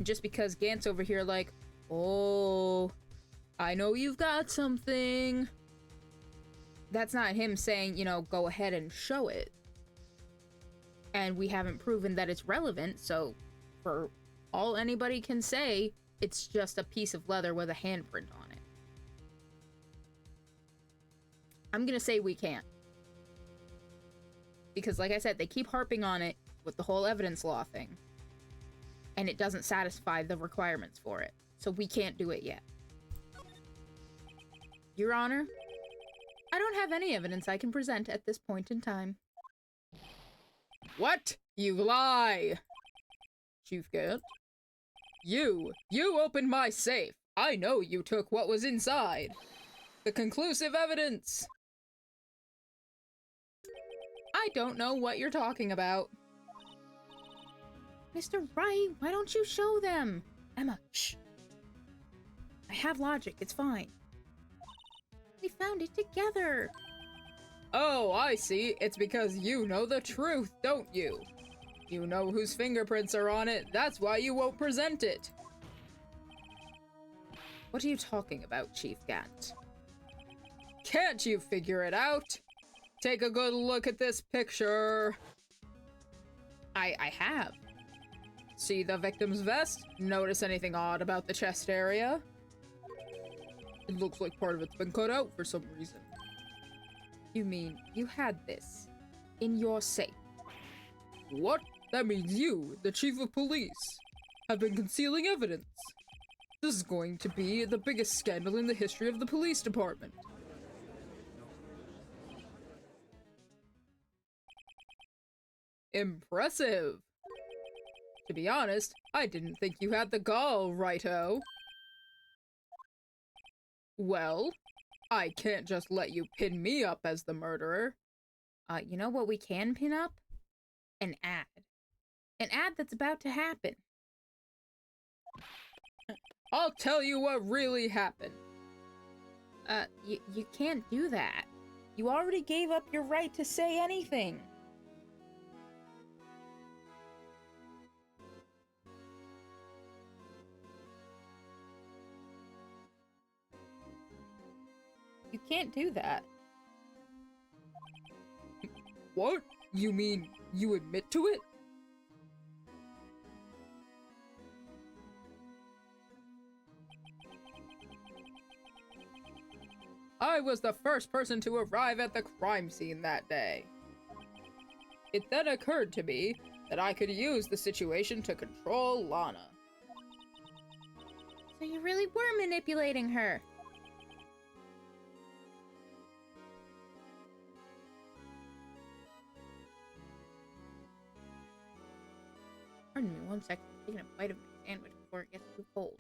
Speaker 1: Just because Gant's over here like, oh, I know you've got something. That's not him saying, you know, go ahead and show it. And we haven't proven that it's relevant, so for all anybody can say, it's just a piece of leather with a handprint on it. I'm gonna say we can't. Because like I said, they keep harping on it with the whole evidence law thing. And it doesn't satisfy the requirements for it. So we can't do it yet. Your Honor, I don't have any evidence I can present at this point in time.
Speaker 2: What? You lie! Chief Gant. You opened my safe. I know you took what was inside. The conclusive evidence.
Speaker 1: I don't know what you're talking about. Mr. Wright, why don't you show them? Emma, shh. I have logic, it's fine. We found it together.
Speaker 2: Oh, I see. It's because you know the truth, don't you? You know whose fingerprints are on it. That's why you won't present it.
Speaker 1: What are you talking about, Chief Gant?
Speaker 2: Can't you figure it out? Take a good look at this picture.
Speaker 1: I have.
Speaker 2: See the victim's vest? Notice anything odd about the chest area? It looks like part of it's been cut out for some reason.
Speaker 1: You mean you had this in your safe?
Speaker 2: What? That means you, the chief of police, have been concealing evidence. This is going to be the biggest scandal in the history of the police department. Impressive. To be honest, I didn't think you had the gall, righto. Well, I can't just let you pin me up as the murderer.
Speaker 1: You know what we can pin up? An ad. An ad that's about to happen.
Speaker 2: I'll tell you what really happened.
Speaker 1: You can't do that. You already gave up your right to say anything. You can't do that.
Speaker 2: What? You mean you admit to it? I was the first person to arrive at the crime scene that day. It then occurred to me that I could use the situation to control Lana.
Speaker 1: So you really were manipulating her. Pardon me one second. I'm taking a bite of my sandwich before it gets too cold.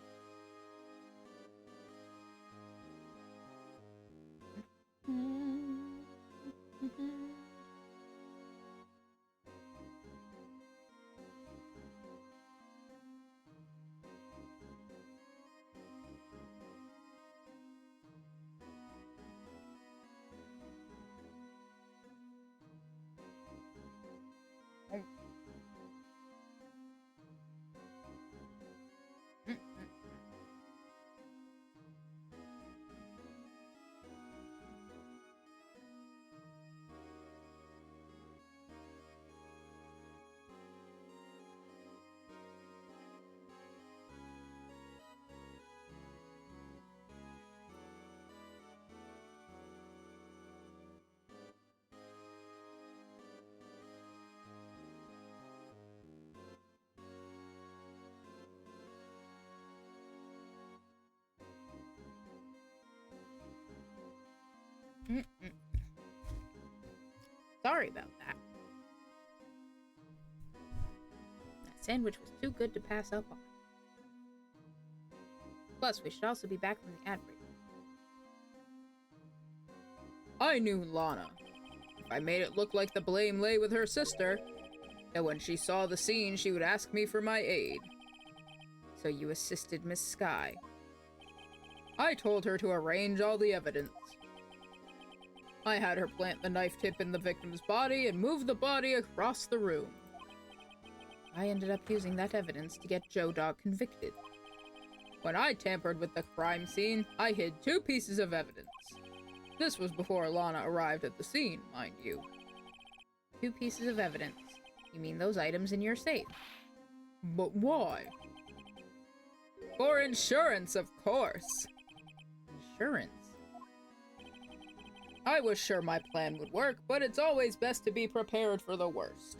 Speaker 1: Sorry about that. That sandwich was too good to pass up on. Plus, we should also be back from the ad break.
Speaker 2: I knew Lana. If I made it look like the blame lay with her sister, that when she saw the scene, she would ask me for my aid.
Speaker 1: So you assisted Miss Sky.
Speaker 2: I told her to arrange all the evidence. I had her plant the knife tip in the victim's body and move the body across the room.
Speaker 1: I ended up using that evidence to get Joe Dog convicted.
Speaker 2: When I tampered with the crime scene, I hid 2 pieces of evidence. This was before Lana arrived at the scene, mind you.
Speaker 1: 2 pieces of evidence? You mean those items in your safe?
Speaker 2: But why? For insurance, of course.
Speaker 1: Insurance?
Speaker 2: I was sure my plan would work, but it's always best to be prepared for the worst.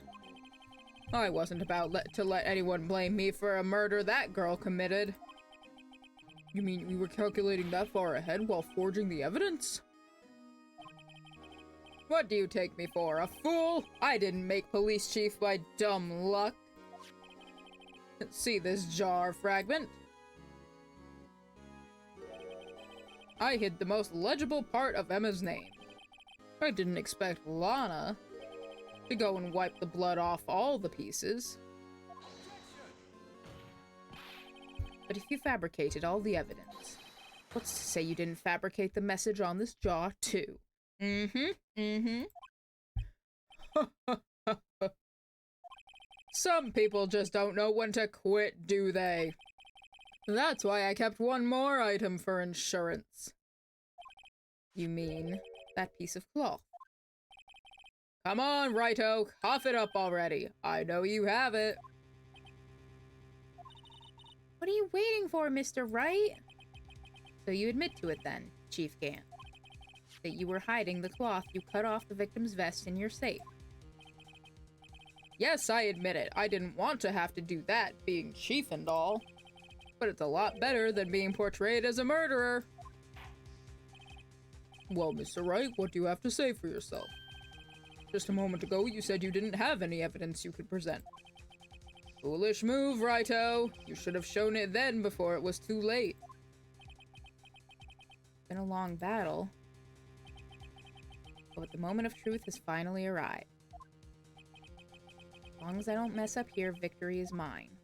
Speaker 2: I wasn't about to let anyone blame me for a murder that girl committed. You mean you were calculating that far ahead while forging the evidence? What do you take me for, a fool? I didn't make police chief by dumb luck. See this jar fragment? I hid the most legible part of Emma's name. I didn't expect Lana to go and wipe the blood off all the pieces.
Speaker 1: But if you fabricated all the evidence, what's to say you didn't fabricate the message on this jar, too?
Speaker 2: Some people just don't know when to quit, do they? That's why I kept one more item for insurance.
Speaker 1: You mean that piece of cloth?
Speaker 2: Come on, Righto, cough it up already. I know you have it.
Speaker 1: What are you waiting for, Mr. Wright? So you admit to it then, Chief Gant, that you were hiding the cloth you cut off the victim's vest in your safe.
Speaker 2: Yes, I admit it. I didn't want to have to do that, being chief and all. But it's a lot better than being portrayed as a murderer. Well, Mr. Wright, what do you have to say for yourself? Just a moment ago, you said you didn't have any evidence you could present. Foolish move, Righto. You should have shown it then before it was too late.
Speaker 1: It's been a long battle, but the moment of truth has finally arrived. As long as I don't mess up here, victory is mine.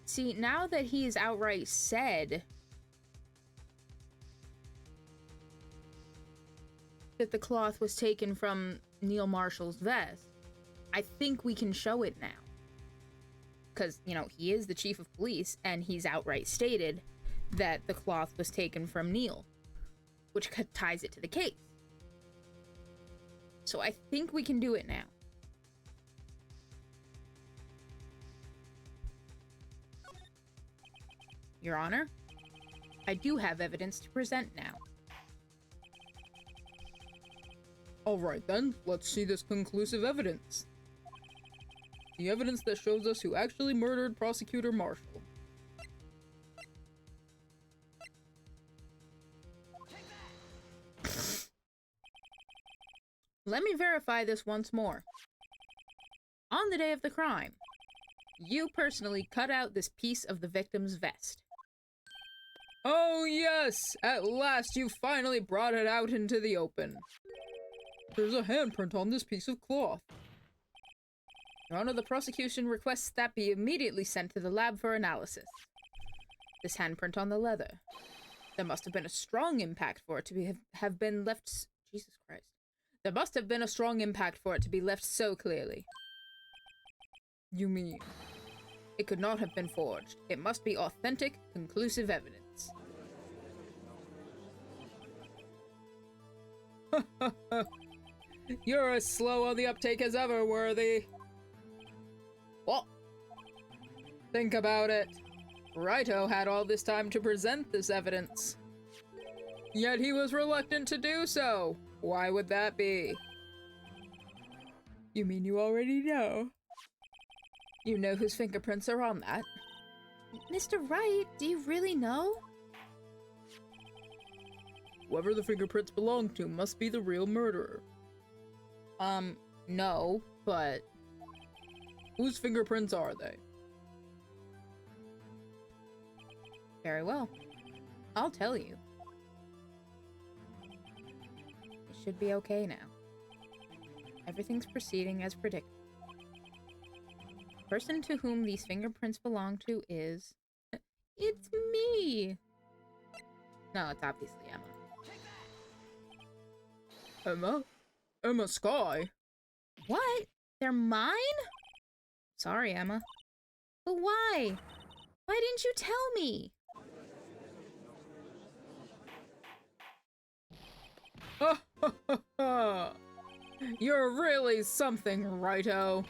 Speaker 1: See, now that he's outright said that the cloth was taken from Neil Marshall's vest, I think we can show it now. Because, you know, he is the chief of police, and he's outright stated that the cloth was taken from Neil, which ties it to the case. So I think we can do it now. Your Honor, I do have evidence to present now.
Speaker 2: Alright then, let's see this conclusive evidence. The evidence that shows us who actually murdered Prosecutor Marshall.
Speaker 1: Let me verify this once more. On the day of the crime, you personally cut out this piece of the victim's vest.
Speaker 2: Oh yes! At last you finally brought it out into the open. There's a handprint on this piece of cloth.
Speaker 1: Your Honor, the prosecution requests that be immediately sent to the lab for analysis. This handprint on the leather. There must have been a strong impact for it to have been left... Jesus Christ. There must have been a strong impact for it to be left so clearly.
Speaker 2: You mean?
Speaker 1: It could not have been forged. It must be authentic, conclusive evidence.
Speaker 2: You're as slow on the uptake as ever, Worthy.
Speaker 1: What?
Speaker 2: Think about it. Righto had all this time to present this evidence. Yet he was reluctant to do so. Why would that be? You mean you already know?
Speaker 1: You know whose fingerprints are on that? Mr. Wright, do you really know?
Speaker 2: Whoever the fingerprints belong to must be the real murderer.
Speaker 1: No, but...
Speaker 2: Whose fingerprints are they?
Speaker 1: Very well. I'll tell you. It should be okay now. Everything's proceeding as predicted. The person to whom these fingerprints belong to is... It's me! No, it's obviously Emma.
Speaker 2: Emma? Emma Sky?
Speaker 1: What? They're mine? Sorry, Emma. But why? Why didn't you tell me?
Speaker 2: Ha ha ha ha! You're really something, righto.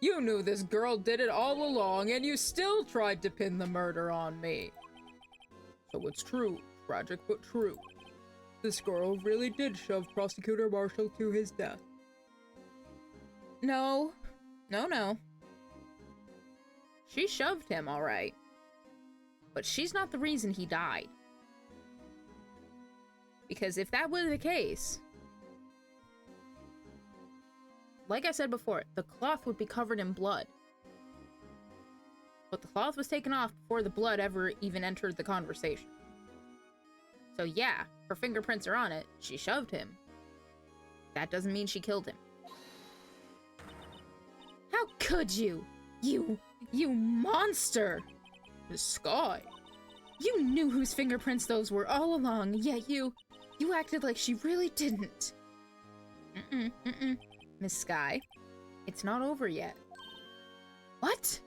Speaker 2: You knew this girl did it all along, and you still tried to pin the murder on me. So it's true. Tragic but true. This girl really did shove Prosecutor Marshall to his death.
Speaker 1: No. No. She shoved him, alright. But she's not the reason he died. Because if that were the case, like I said before, the cloth would be covered in blood. But the cloth was taken off before the blood ever even entered the conversation. So yeah, her fingerprints are on it. She shoved him. That doesn't mean she killed him. How could you? You monster!
Speaker 2: Miss Sky.
Speaker 1: You knew whose fingerprints those were all along, yet you acted like she really didn't. Miss Sky, it's not over yet. What?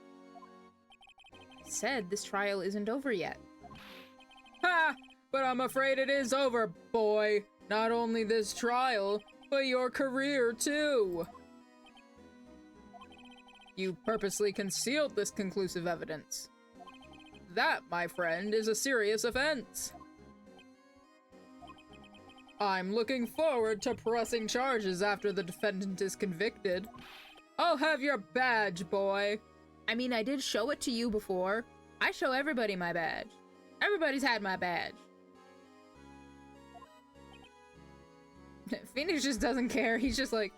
Speaker 1: I said this trial isn't over yet.
Speaker 2: Ha! But I'm afraid it is over, boy. Not only this trial, but your career, too. You purposely concealed this conclusive evidence. That, my friend, is a serious offense. I'm looking forward to pressing charges after the defendant is convicted. I'll have your badge, boy.
Speaker 1: I mean, I did show it to you before. I show everybody my badge. Everybody's had my badge. Phoenix just doesn't care. He's just like,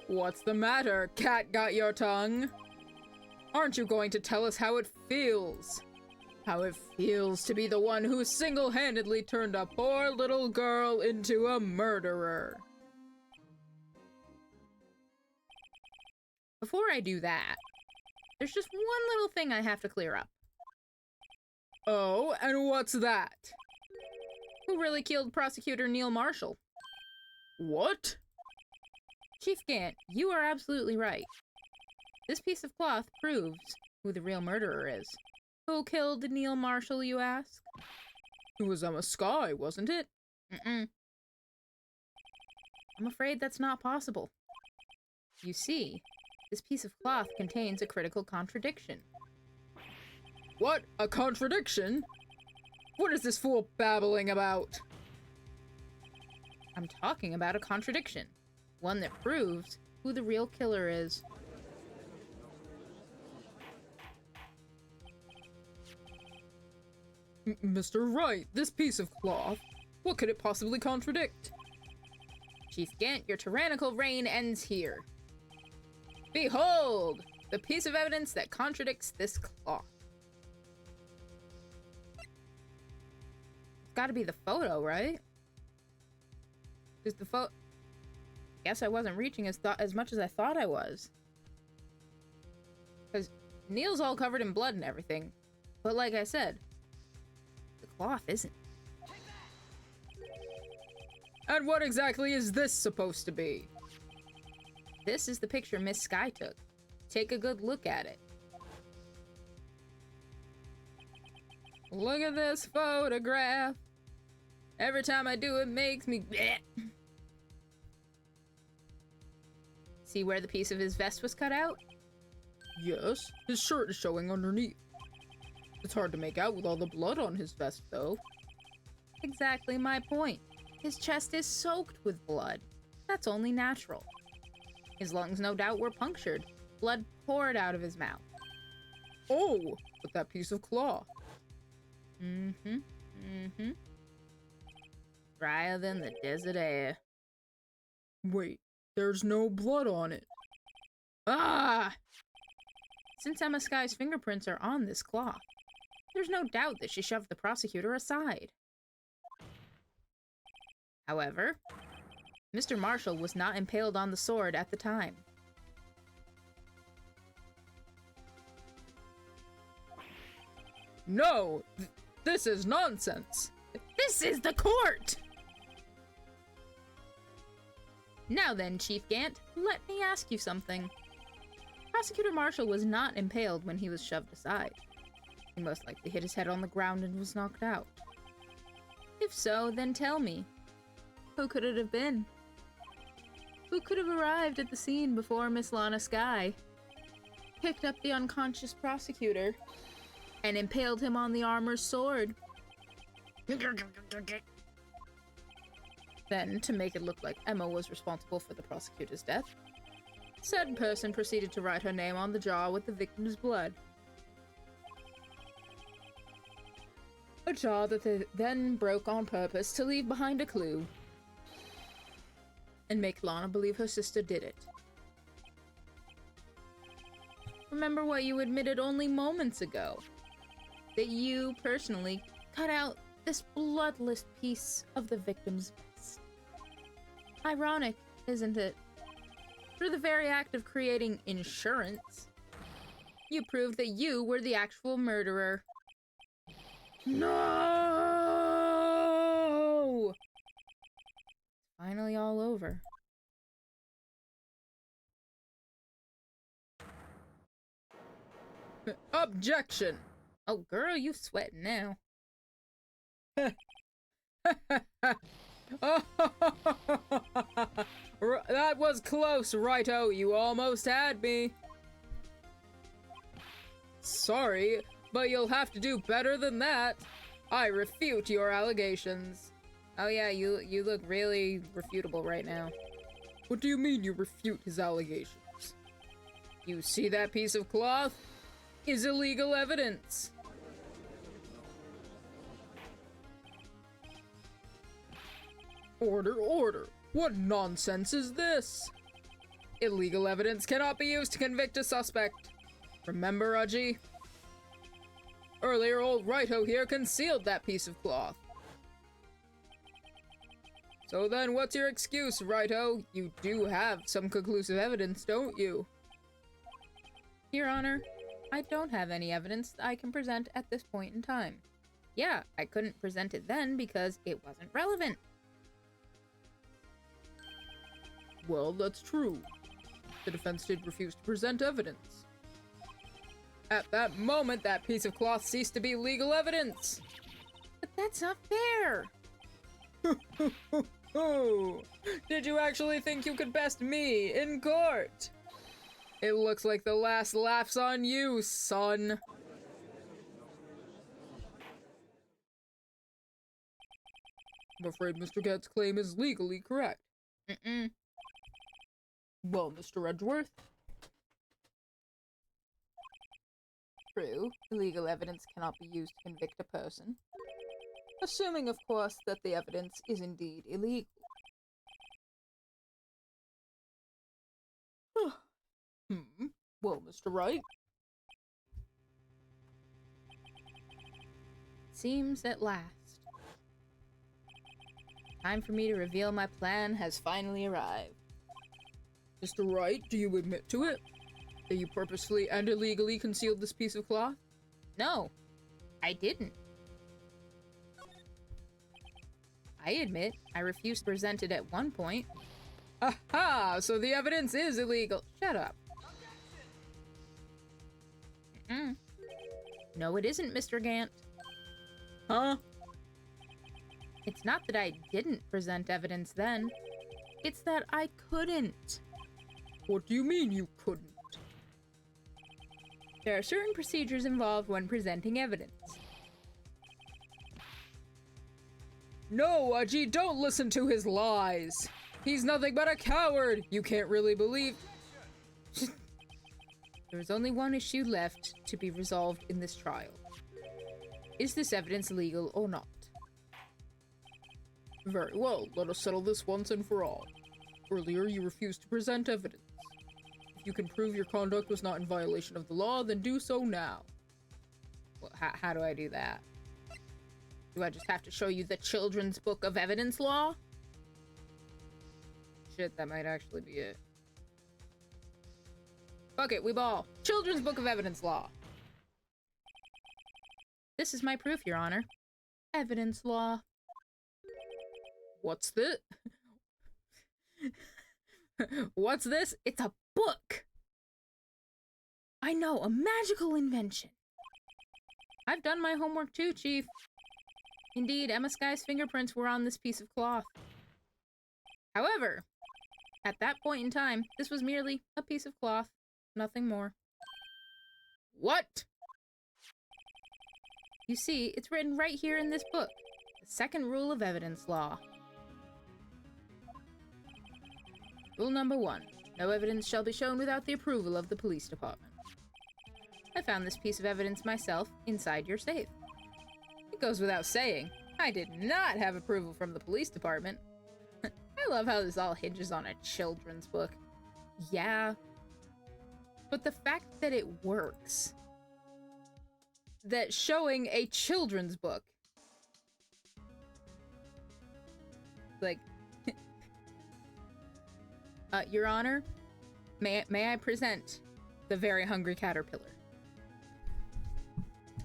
Speaker 2: What's the matter? Cat got your tongue? Aren't you going to tell us how it feels? How it feels to be the one who single-handedly turned a poor little girl into a murderer.
Speaker 1: Before I do that, there's just one little thing I have to clear up.
Speaker 2: Oh, and what's that?
Speaker 1: Who really killed Prosecutor Neil Marshall?
Speaker 2: What?
Speaker 1: Chief Gant, you are absolutely right. This piece of cloth proves who the real murderer is. Who killed Neil Marshall, you ask?
Speaker 2: It was Emma Sky, wasn't it?
Speaker 1: I'm afraid that's not possible. You see, this piece of cloth contains a critical contradiction.
Speaker 2: What? A contradiction? What is this fool babbling about?
Speaker 1: I'm talking about a contradiction. One that proves who the real killer is.
Speaker 2: Mr. Wright, this piece of cloth, what could it possibly contradict?
Speaker 1: Chief Gant, your tyrannical reign ends here. Behold! The piece of evidence that contradicts this cloth. It's gotta be the photo, right? Because the photo... Guess I wasn't reaching as much as I thought I was. Because Neil's all covered in blood and everything. But like I said, the cloth isn't.
Speaker 2: And what exactly is this supposed to be?
Speaker 1: This is the picture Miss Sky took. Take a good look at it.
Speaker 2: Look at this photograph. Every time I do it makes me bleh.
Speaker 1: See where the piece of his vest was cut out?
Speaker 2: Yes, his shirt is showing underneath. It's hard to make out with all the blood on his vest, though.
Speaker 1: Exactly my point. His chest is soaked with blood. That's only natural. His lungs no doubt were punctured. Blood poured out of his mouth.
Speaker 2: Oh, but that piece of cloth.
Speaker 1: Drier than the desert air.
Speaker 2: Wait, there's no blood on it.
Speaker 1: Ah! Since Emma Sky's fingerprints are on this cloth, there's no doubt that she shoved the prosecutor aside. However, Mr. Marshall was not impaled on the sword at the time.
Speaker 2: No! This is nonsense!
Speaker 1: This is the court! Now then, Chief Gant, let me ask you something. Prosecutor Marshall was not impaled when he was shoved aside. He most likely hit his head on the ground and was knocked out. If so, then tell me, who could it have been? Who could have arrived at the scene before Miss Lana Skye, picked up the unconscious prosecutor, and impaled him on the armor's sword? Then, to make it look like Emma was responsible for the prosecutor's death, said person proceeded to write her name on the jar with the victim's blood. A jar that they then broke on purpose to leave behind a clue and make Lana believe her sister did it. Remember what you admitted only moments ago, that you personally cut out this bloodless piece of the victim's vest. Ironic, isn't it? Through the very act of creating insurance, you proved that you were the actual murderer. No! Finally all over.
Speaker 2: Objection!
Speaker 1: Oh, girl, you sweating now.
Speaker 2: That was close, righto. You almost had me. Sorry, but you'll have to do better than that. I refute your allegations.
Speaker 1: Oh yeah, you look really refutable right now.
Speaker 2: What do you mean you refute his allegations? You see that piece of cloth? Is illegal evidence. Order, order. What nonsense is this? Illegal evidence cannot be used to convict a suspect. Remember, Udgy? Earlier, old Righto here concealed that piece of cloth. So then, what's your excuse, Righto? You do have some conclusive evidence, don't you?
Speaker 1: Your Honor, I don't have any evidence that I can present at this point in time. Yeah, I couldn't present it then because it wasn't relevant.
Speaker 2: Well, that's true. The defense did refuse to present evidence. At that moment, that piece of cloth ceased to be legal evidence.
Speaker 1: But that's not fair!
Speaker 2: Did you actually think you could best me in court? It looks like the last laugh's on you, son. I'm afraid Mr. Gant's claim is legally correct. Well, Mr. Edgeworth?
Speaker 3: True, illegal evidence cannot be used to convict a person. Assuming, of course, that the evidence is indeed illegal.
Speaker 2: Well, Mr. Wright?
Speaker 1: Seems at last. Time for me to reveal my plan has finally arrived.
Speaker 2: Mr. Wright, do you admit to it? That you purposefully and illegally concealed this piece of cloth?
Speaker 1: No, I didn't. I admit I refused to present it at one point.
Speaker 2: Aha! So the evidence is illegal. Shut up.
Speaker 1: No, it isn't, Mr. Gant.
Speaker 2: Huh?
Speaker 1: It's not that I didn't present evidence then. It's that I couldn't.
Speaker 2: What do you mean you couldn't?
Speaker 1: There are certain procedures involved when presenting evidence.
Speaker 2: No, Udgy, don't listen to his lies. He's nothing but a coward. You can't really believe...
Speaker 1: There is only one issue left to be resolved in this trial. Is this evidence legal or not?
Speaker 2: Very well, let us settle this once and for all. Earlier, you refused to present evidence. If you can prove your conduct was not in violation of the law, then do so now.
Speaker 1: Well, how do I do that? Do I just have to show you the Children's Book of Evidence law? Shit, that might actually be it. Fuck it, we ball. Children's Book of Evidence law. This is my proof, Your Honor. Evidence law.
Speaker 2: What's this? What's this?
Speaker 1: It's a book! I know, a magical invention. I've done my homework too, Chief. Indeed, Emma Sky's fingerprints were on this piece of cloth. However, at that point in time, this was merely a piece of cloth, nothing more.
Speaker 2: What?
Speaker 1: You see, it's written right here in this book. The second rule of evidence law. Rule number 1. No evidence shall be shown without the approval of the police department. I found this piece of evidence myself inside your safe.
Speaker 2: It goes without saying, I did not have approval from the police department. I love how this all hinges on a children's book.
Speaker 1: Yeah. But the fact that it works.
Speaker 2: That showing a children's book. Like,
Speaker 1: Your Honor, may I present the very hungry caterpillar?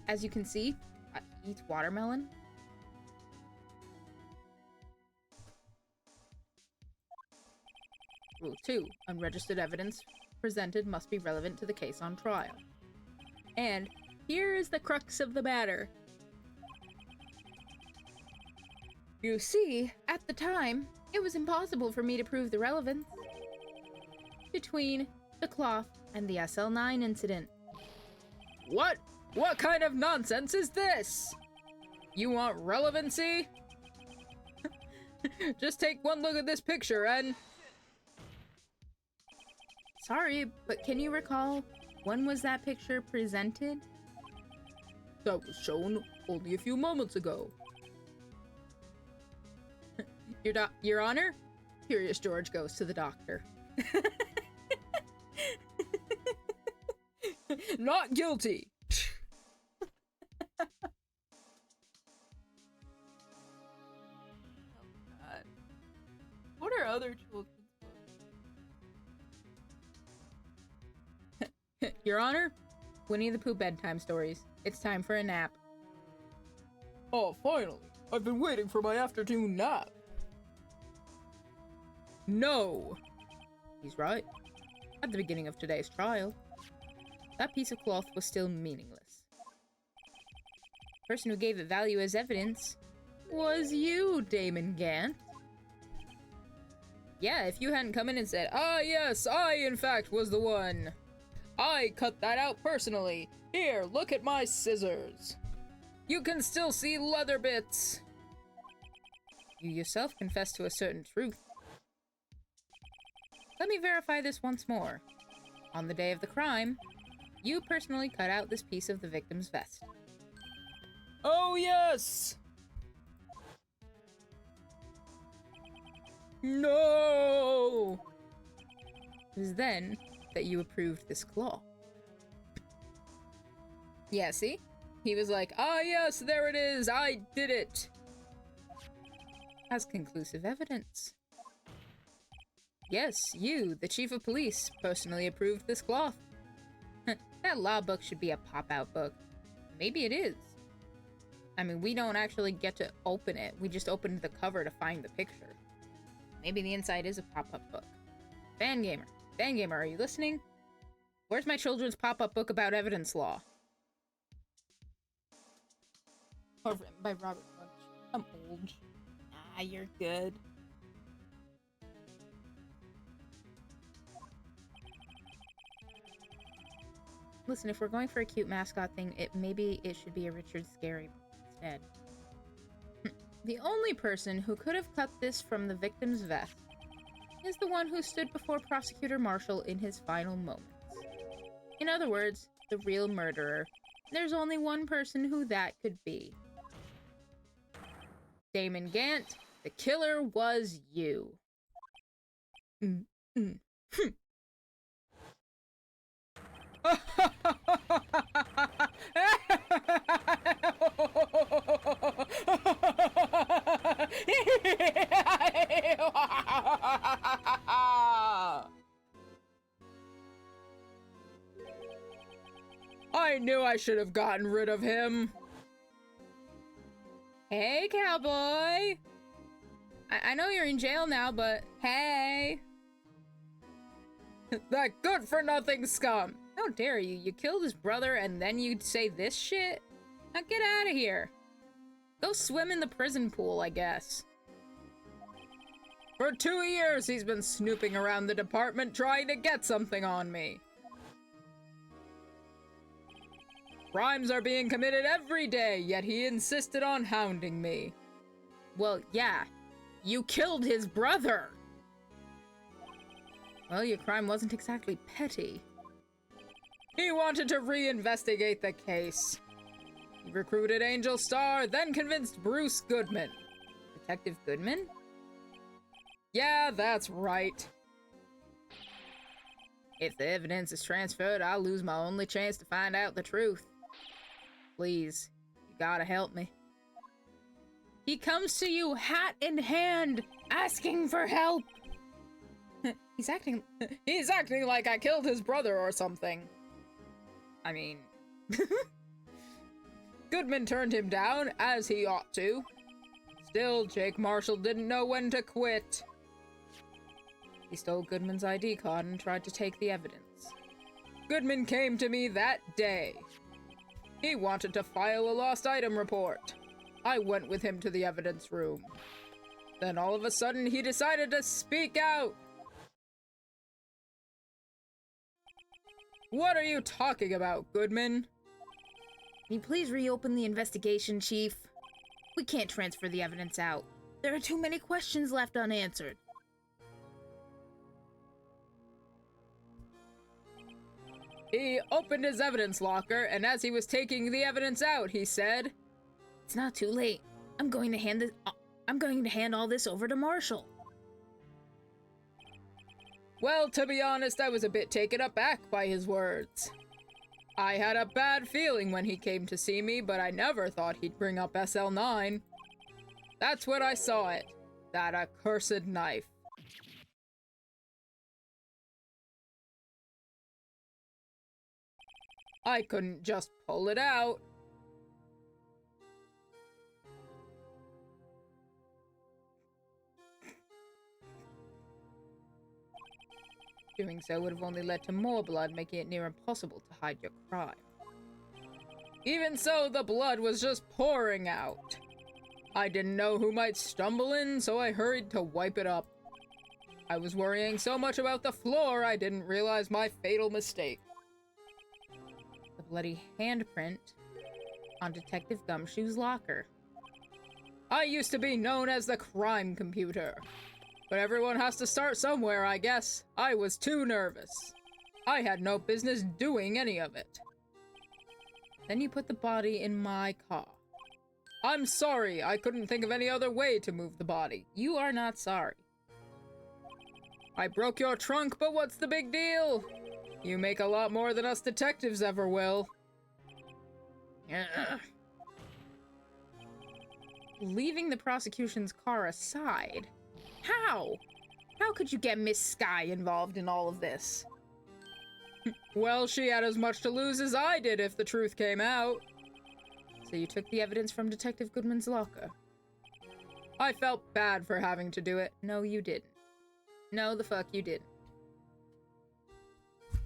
Speaker 1: As you can see, eats watermelon. Rule 2. Unregistered evidence presented must be relevant to the case on trial. And here is the crux of the matter. You see, at the time, it was impossible for me to prove the relevance between the cloth and the SL9 incident.
Speaker 2: What? What kind of nonsense is this? You want relevancy? Just take one look at this picture and...
Speaker 1: Sorry, but can you recall when was that picture presented?
Speaker 2: That was shown only a few moments ago.
Speaker 1: Your Honor? Curious George goes to the doctor.
Speaker 2: Not guilty!
Speaker 3: Oh god. What are other children's books?
Speaker 1: Your Honor? Winnie the Pooh bedtime stories. It's time for a nap.
Speaker 2: Oh, finally! I've been waiting for my afternoon nap. No!
Speaker 1: He's right. At the beginning of today's trial, that piece of cloth was still meaningless. The person who gave it value as evidence was you, Damon Gant.
Speaker 2: Yeah, if you hadn't come in and said, "Ah yes, I in fact was the one. I cut that out personally. Here, look at my scissors. You can still see leather bits."
Speaker 1: You yourself confessed to a certain truth. Let me verify this once more. On the day of the crime, you personally cut out this piece of the victim's vest.
Speaker 2: Oh yes! No!
Speaker 1: It was then that you approved this claw.
Speaker 2: Yeah, see? He was like, "Ah yes, there it is, I did it!"
Speaker 1: As conclusive evidence. Yes, you, the chief of police, personally approved this cloth. That law book should be a pop-out book. Maybe it is. I mean, we don't actually get to open it. We just opened the cover to find the picture. Maybe the inside is a pop-up book. Fangamer, are you listening? Where's my children's pop-up book about evidence law?
Speaker 3: Or written by Robert Munch. I'm old. Ah, you're good.
Speaker 1: Listen, if we're going for a cute mascot thing, maybe it should be a Richard Scarry instead. The only person who could have cut this from the victim's vest is the one who stood before Prosecutor Marshall in his final moments. In other words, the real murderer. There's only one person who that could be. Damon Gant, the killer was you.
Speaker 2: I knew I should have gotten rid of him.
Speaker 1: Hey, cowboy! I know you're in jail now, but hey!
Speaker 2: That good-for-nothing scum!
Speaker 1: How dare you? You killed his brother and then you'd say this shit? Now get out of here! Go swim in the prison pool, I guess.
Speaker 2: For 2 years he's been snooping around the department trying to get something on me. Crimes are being committed every day, yet he insisted on hounding me.
Speaker 1: Well, yeah. You killed his brother! Well, your crime wasn't exactly petty.
Speaker 2: He wanted to reinvestigate the case. He recruited Angel Star, then convinced Bruce Goodman.
Speaker 1: Detective Goodman?
Speaker 2: Yeah, that's right.
Speaker 1: If the evidence is transferred, I'll lose my only chance to find out the truth. Please, you gotta help me. He comes to you hat in hand, asking for help. He's acting
Speaker 2: like I killed his brother or something.
Speaker 1: I mean...
Speaker 2: Goodman turned him down, as he ought to. Still, Jake Marshall didn't know when to quit.
Speaker 1: He stole Goodman's ID card and tried to take the evidence.
Speaker 2: Goodman came to me that day. He wanted to file a lost item report. I went with him to the evidence room. Then all of a sudden, he decided to speak out. What are you talking about, Goodman?
Speaker 1: Can you please reopen the investigation, Chief? We can't transfer the evidence out. There are too many questions left unanswered.
Speaker 2: He opened his evidence locker, and as he was taking the evidence out, he said,
Speaker 1: "It's not too late. I'm going to hand all this over to Marshall."
Speaker 2: Well, to be honest, I was a bit taken aback by his words. I had a bad feeling when he came to see me, but I never thought he'd bring up SL9. That's when I saw it. That accursed knife. I couldn't just pull it out.
Speaker 1: Doing so would have only led to more blood, making it near impossible to hide your crime.
Speaker 2: Even so, the blood was just pouring out. I didn't know who might stumble in, so I hurried to wipe it up. I was worrying so much about the floor, I didn't realize my fatal mistake.
Speaker 1: The bloody handprint on Detective Gumshoe's locker.
Speaker 2: I used to be known as the crime computer. But everyone has to start somewhere, I guess. I was too nervous. I had no business doing any of it.
Speaker 1: Then you put the body in my car.
Speaker 2: I'm sorry, I couldn't think of any other way to move the body.
Speaker 1: You are not sorry.
Speaker 2: I broke your trunk, but what's the big deal? You make a lot more than us detectives ever will.
Speaker 1: Leaving the prosecution's car aside, how? How could you get Miss Sky involved in all of this?
Speaker 2: Well, she had as much to lose as I did if the truth came out.
Speaker 1: So you took the evidence from Detective Goodman's locker?
Speaker 2: I felt bad for having to do it.
Speaker 1: No, you didn't. No, the fuck you didn't.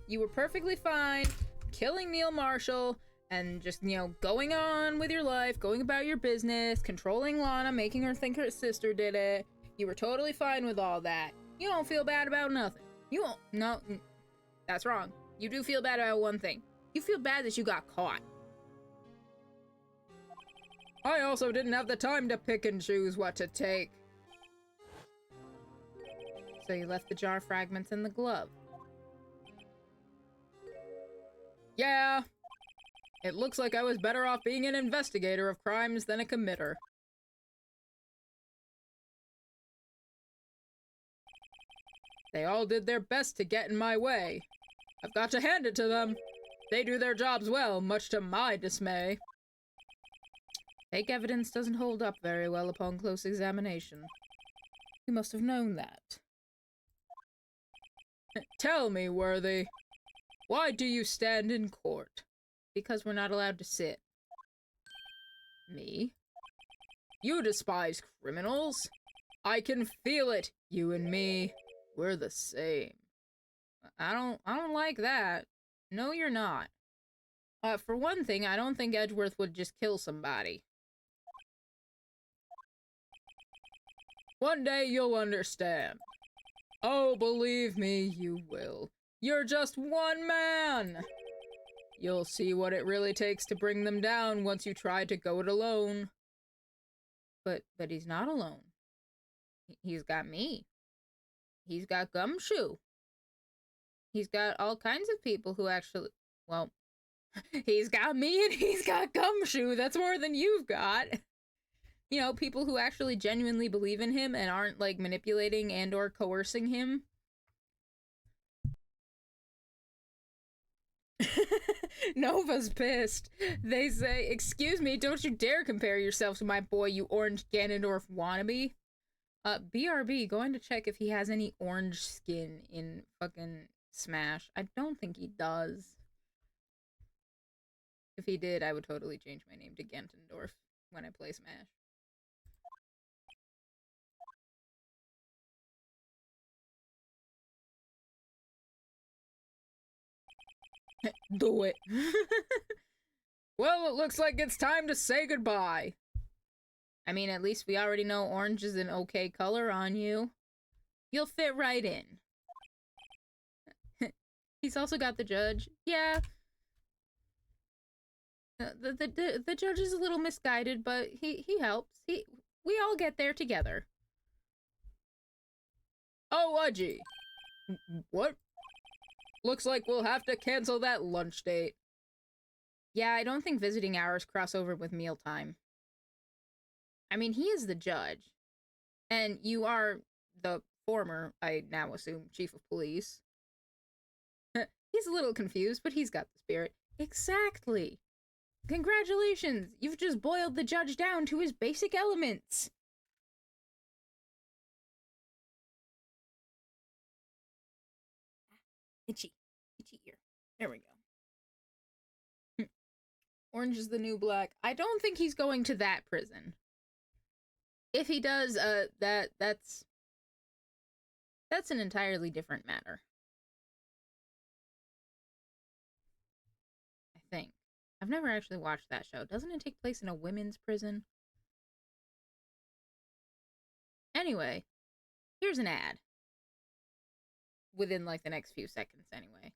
Speaker 1: You were perfectly fine killing Neil Marshall and just, going on with your life, going about your business, controlling Lana, making her think her sister did it. You were totally fine with all that. You don't feel bad about nothing. You don't. No, that's wrong. You do feel bad about one thing. You feel bad that you got caught.
Speaker 2: I also didn't have the time to pick and choose what to take.
Speaker 1: So you left the jar fragments in the glove.
Speaker 2: Yeah. It looks like I was better off being an investigator of crimes than a committer. They all did their best to get in my way. I've got to hand it to them. They do their jobs well, much to my dismay.
Speaker 1: Fake evidence doesn't hold up very well upon close examination. You must have known that.
Speaker 2: Tell me, Worthy, why do you stand in court?
Speaker 1: Because we're not allowed to sit.
Speaker 2: Me? You despise criminals. I can feel it. You and me, we're the same. I don't like that. No, you're not. For one thing, I don't think Edgeworth would just kill somebody. One day you'll understand. Oh, believe me, you will. You're just one man! You'll see what it really takes to bring them down once you try to go it alone.
Speaker 1: But he's not alone. He's got me. He's got Gumshoe. He's got all kinds of people who actually... Well, he's got me and he's got Gumshoe. That's more than you've got. You know, people who actually genuinely believe in him and aren't, like, manipulating and or coercing him. Nova's pissed. They say, "Excuse me, don't you dare compare yourself to my boy, you orange Ganondorf wannabe." BRB, going to check if he has any orange skin in fucking Smash. I don't think he does. If he did, I would totally change my name to Ganondorf when I play Smash.
Speaker 2: Do it. Well, it looks like it's time to say goodbye.
Speaker 1: I mean, at least we already know orange is an okay color on you. You'll fit right in. He's also got the judge. Yeah. The judge is a little misguided, but he helps. We all get there together.
Speaker 2: Oh, Udgy. What? Looks like we'll have to cancel that lunch date.
Speaker 1: Yeah, I don't think visiting hours cross over with mealtime. I mean, he is the judge. And you are the former, I now assume, chief of police. He's a little confused, but he's got the spirit. Exactly. Congratulations! You've just boiled the judge down to his basic elements. Itchy ear. There we go. Orange is the new black. I don't think he's going to that prison. If he does, that's an entirely different matter. I think. I've never actually watched that show. Doesn't it take place in a women's prison? Anyway, here's an ad. Within, like, the next few seconds, anyway.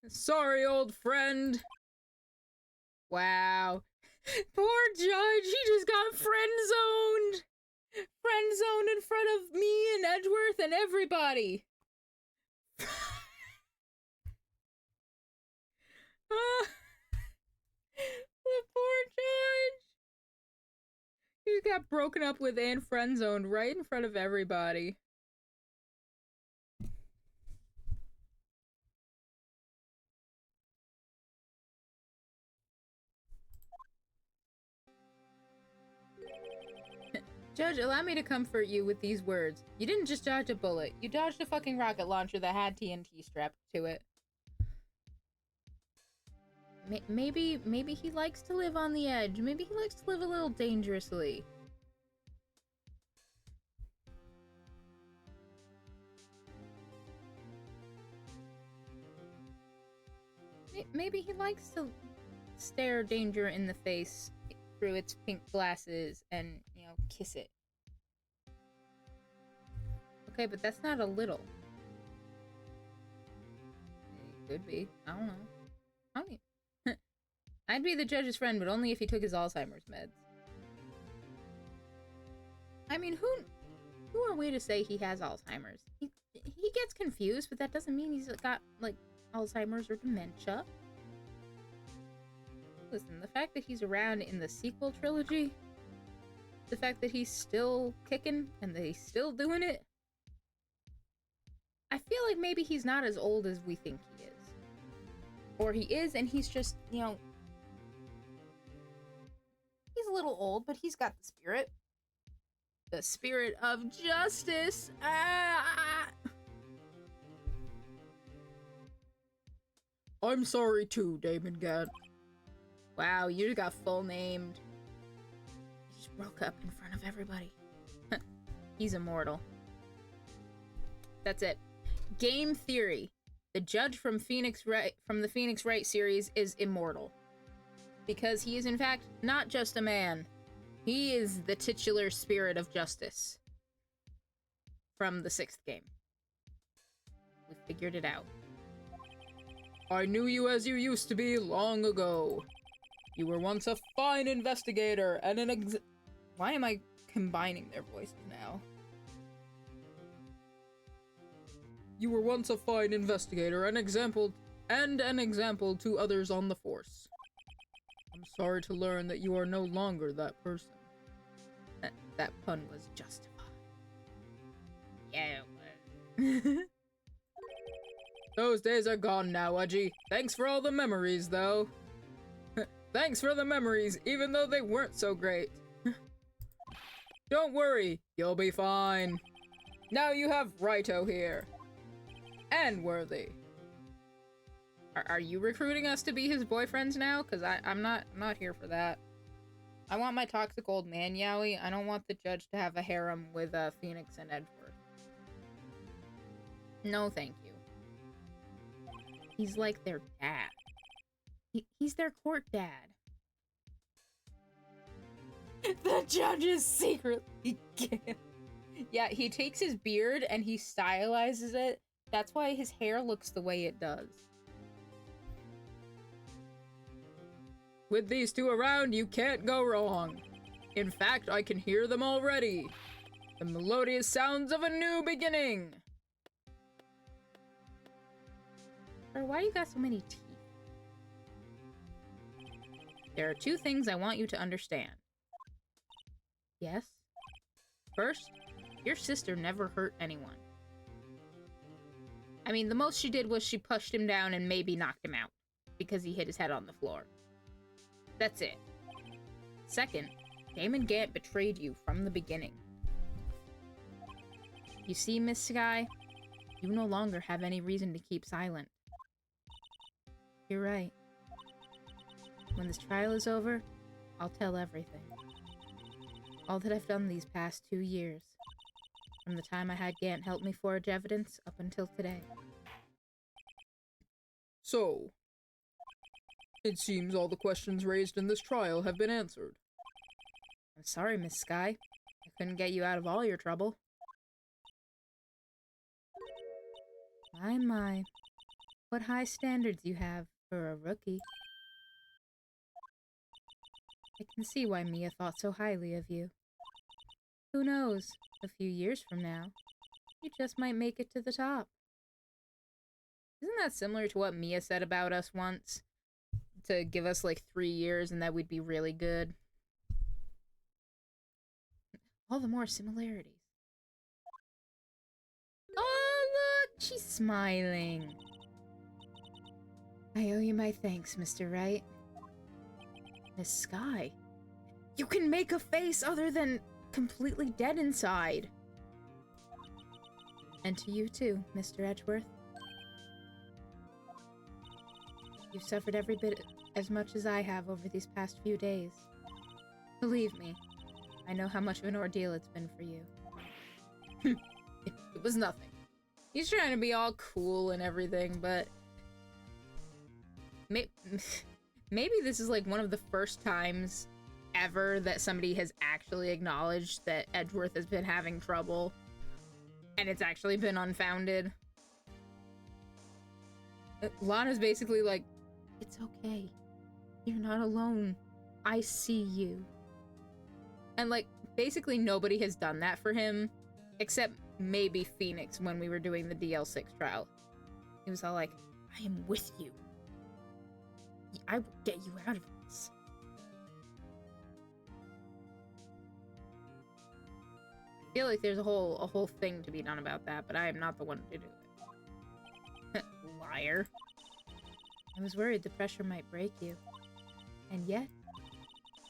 Speaker 2: Sorry, old friend.
Speaker 1: Wow. Poor Judge, he just got friend-zoned! Friend-zoned in front of me and Edgeworth and everybody! The poor Judge! He just got broken up with and friend-zoned right in front of everybody. Judge, allow me to comfort you with these words. You didn't just dodge a bullet. You dodged a fucking rocket launcher that had TNT strapped to it. Maybe he likes to live on the edge. Maybe he likes to live a little dangerously. Maybe he likes to stare danger in the face through its pink glasses and, you know, kiss it. Okay, but that's not a little. It could be. I don't know. I'd be the judge's friend, but only if he took his Alzheimer's meds. I mean, who are we to say he has Alzheimer's? He gets confused, but that doesn't mean he's got, like, Alzheimer's or dementia. Listen, the fact that he's around in the sequel trilogy, the fact that he's still kicking and that he's still doing it, I feel like maybe he's not as old as we think he is. Or he is, and he's just, you know, he's a little old, but he's got the spirit. The spirit of justice! Ah!
Speaker 2: I'm sorry too, Damon Gant.
Speaker 1: Wow, you just got full named. broke up in front of everybody. He's immortal. That's it. Game theory. The judge from the Phoenix Wright series is immortal. Because he is in fact not just a man. He is the titular spirit of justice. From the 6th game. We figured it out.
Speaker 2: I knew you as you used to be long ago. You were once a fine investigator and an
Speaker 1: Why am I combining their voices now?
Speaker 2: You were once a fine investigator and an example to others on the force. I'm sorry to learn that you are no longer that person.
Speaker 1: That pun was justified. Yeah, it was.
Speaker 2: Those days are gone now, Edgy. Thanks for all the memories, though. Thanks for the memories, even though they weren't so great. Don't worry, you'll be fine. Now you have Righto here. And Worthy.
Speaker 1: Are you recruiting us to be his boyfriends now? Because I'm not here for that. I want my toxic old man yaoi. I don't want the judge to have a harem with Phoenix and Edgeworth. No, thank you. He's like their dad. He's their court dad. The judge is secretly gay. Yeah, he takes his beard and he stylizes it. That's why his hair looks the way it does.
Speaker 2: With these two around, you can't go wrong. In fact, I can hear them already. The melodious sounds of a new beginning.
Speaker 1: Or why you got so many teeth? There are 2 things I want you to understand. Yes? First, your sister never hurt anyone. I mean, the most she did was she pushed him down and maybe knocked him out because he hit his head on the floor. That's it. Second, Damon Gant betrayed you from the beginning. You see, Miss Sky, you no longer have any reason to keep silent. You're right. When this trial is over, I'll tell everything. All that I've done these past 2 years. From the time I had Gant help me forge evidence up until today.
Speaker 2: So, it seems all the questions raised in this trial have been answered.
Speaker 1: I'm sorry, Miss Sky. I couldn't get you out of all your trouble. My. What high standards you have for a rookie. I can see why Mia thought so highly of you. Who knows, a few years from now, you just might make it to the top. Isn't that similar to what Mia said about us once? To give us like 3 years and that we'd be really good. All the more similarities. Oh, look! She's smiling. I owe you my thanks, Mr. Wright. Miss Sky, you can make a face other than completely dead inside. And to you too, Mr. Edgeworth. You've suffered every bit as much as I have over these past few days. Believe me, I know how much of an ordeal it's been for you.
Speaker 2: It was nothing.
Speaker 1: He's trying to be all cool and everything, but maybe this is like one of the first times ever that somebody has actually acknowledged that Edgeworth has been having trouble and it's actually been unfounded. Lana's basically like, it's okay. You're not alone. I see you. And like, basically nobody has done that for him except maybe Phoenix when we were doing the DL6 trial. He was all like, I am with you. I will get you out of this. I feel like there's a whole thing to be done about that, but I am not the one to do it. Liar. I was worried the pressure might break you. And yet,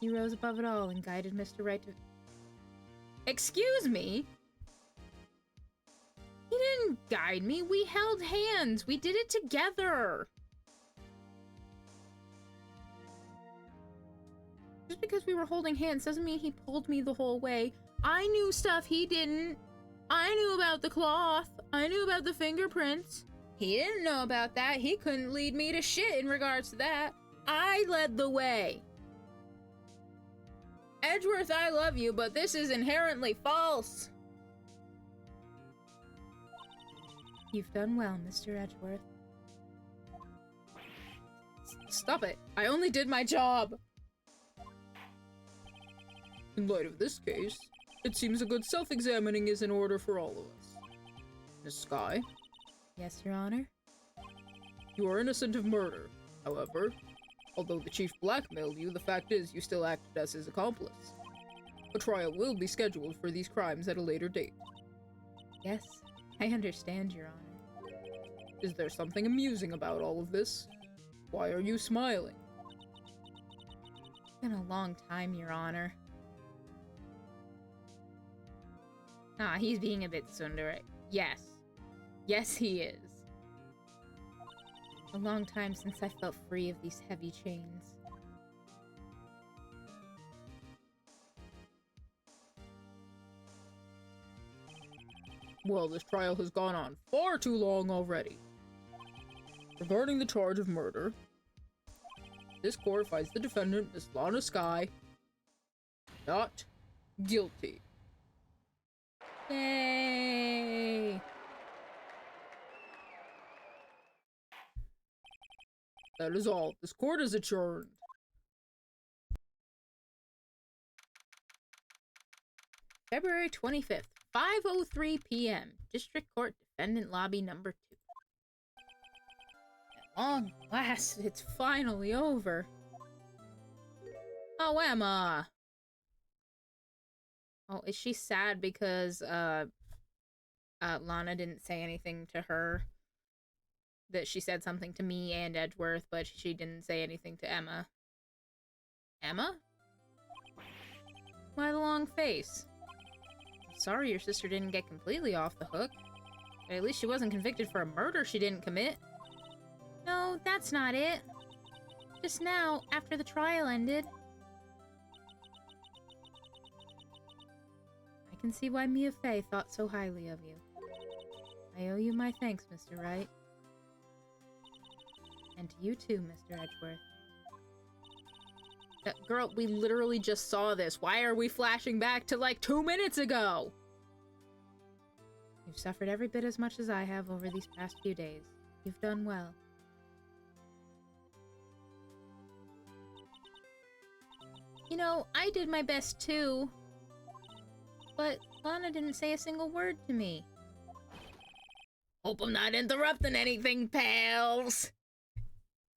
Speaker 1: you rose above it all and guided Mr. Wright to... Excuse me? He didn't guide me. We held hands. We did it together. Just because we were holding hands doesn't mean he pulled me the whole way. I knew stuff he didn't. I knew about the cloth. I knew about the fingerprints. He didn't know about that. He couldn't lead me to shit in regards to that. I led the way. Edgeworth, I love you, but this is inherently false. You've done well, Mr. Edgeworth. Stop it. I only did my job.
Speaker 2: In light of this case, it seems a good self-examining is in order for all of us. Miss Skye?
Speaker 1: Yes, Your Honor?
Speaker 2: You are innocent of murder. However, although the chief blackmailed you, the fact is you still acted as his accomplice. A trial will be scheduled for these crimes at a later date.
Speaker 1: Yes, I understand, Your Honor.
Speaker 2: Is there something amusing about all of this? Why are you smiling?
Speaker 1: It's been a long time, Your Honor. Ah, he's being a bit tsundere. Yes. Yes, he is. A long time since I felt free of these heavy chains.
Speaker 2: Well, this trial has gone on far too long already. Regarding the charge of murder, this court finds the defendant, Miss Lana Skye, not guilty.
Speaker 1: Yay!
Speaker 2: That is all. This court is adjourned.
Speaker 1: February 25th, 5:03 p.m. District Court Defendant Lobby number 2. At long last, it's finally over. Oh, Emma! Oh, is she sad because, Lana didn't say anything to her? That she said something to me and Edgeworth, but she didn't say anything to Emma. Emma? Why the long face? Sorry your sister didn't get completely off the hook. But at least she wasn't convicted for a murder she didn't commit. No, that's not it. Just now, after the trial ended. I can see why Mia Fey thought so highly of you. I owe you my thanks, Mr. Wright. And to you too, Mr. Edgeworth. Girl, we literally just saw this. Why are we flashing back to like 2 minutes ago? You've suffered every bit as much as I have over these past few days. You've done well. You know, I did my best too. But Lana didn't say a single word to me. Hope I'm not interrupting anything, pals.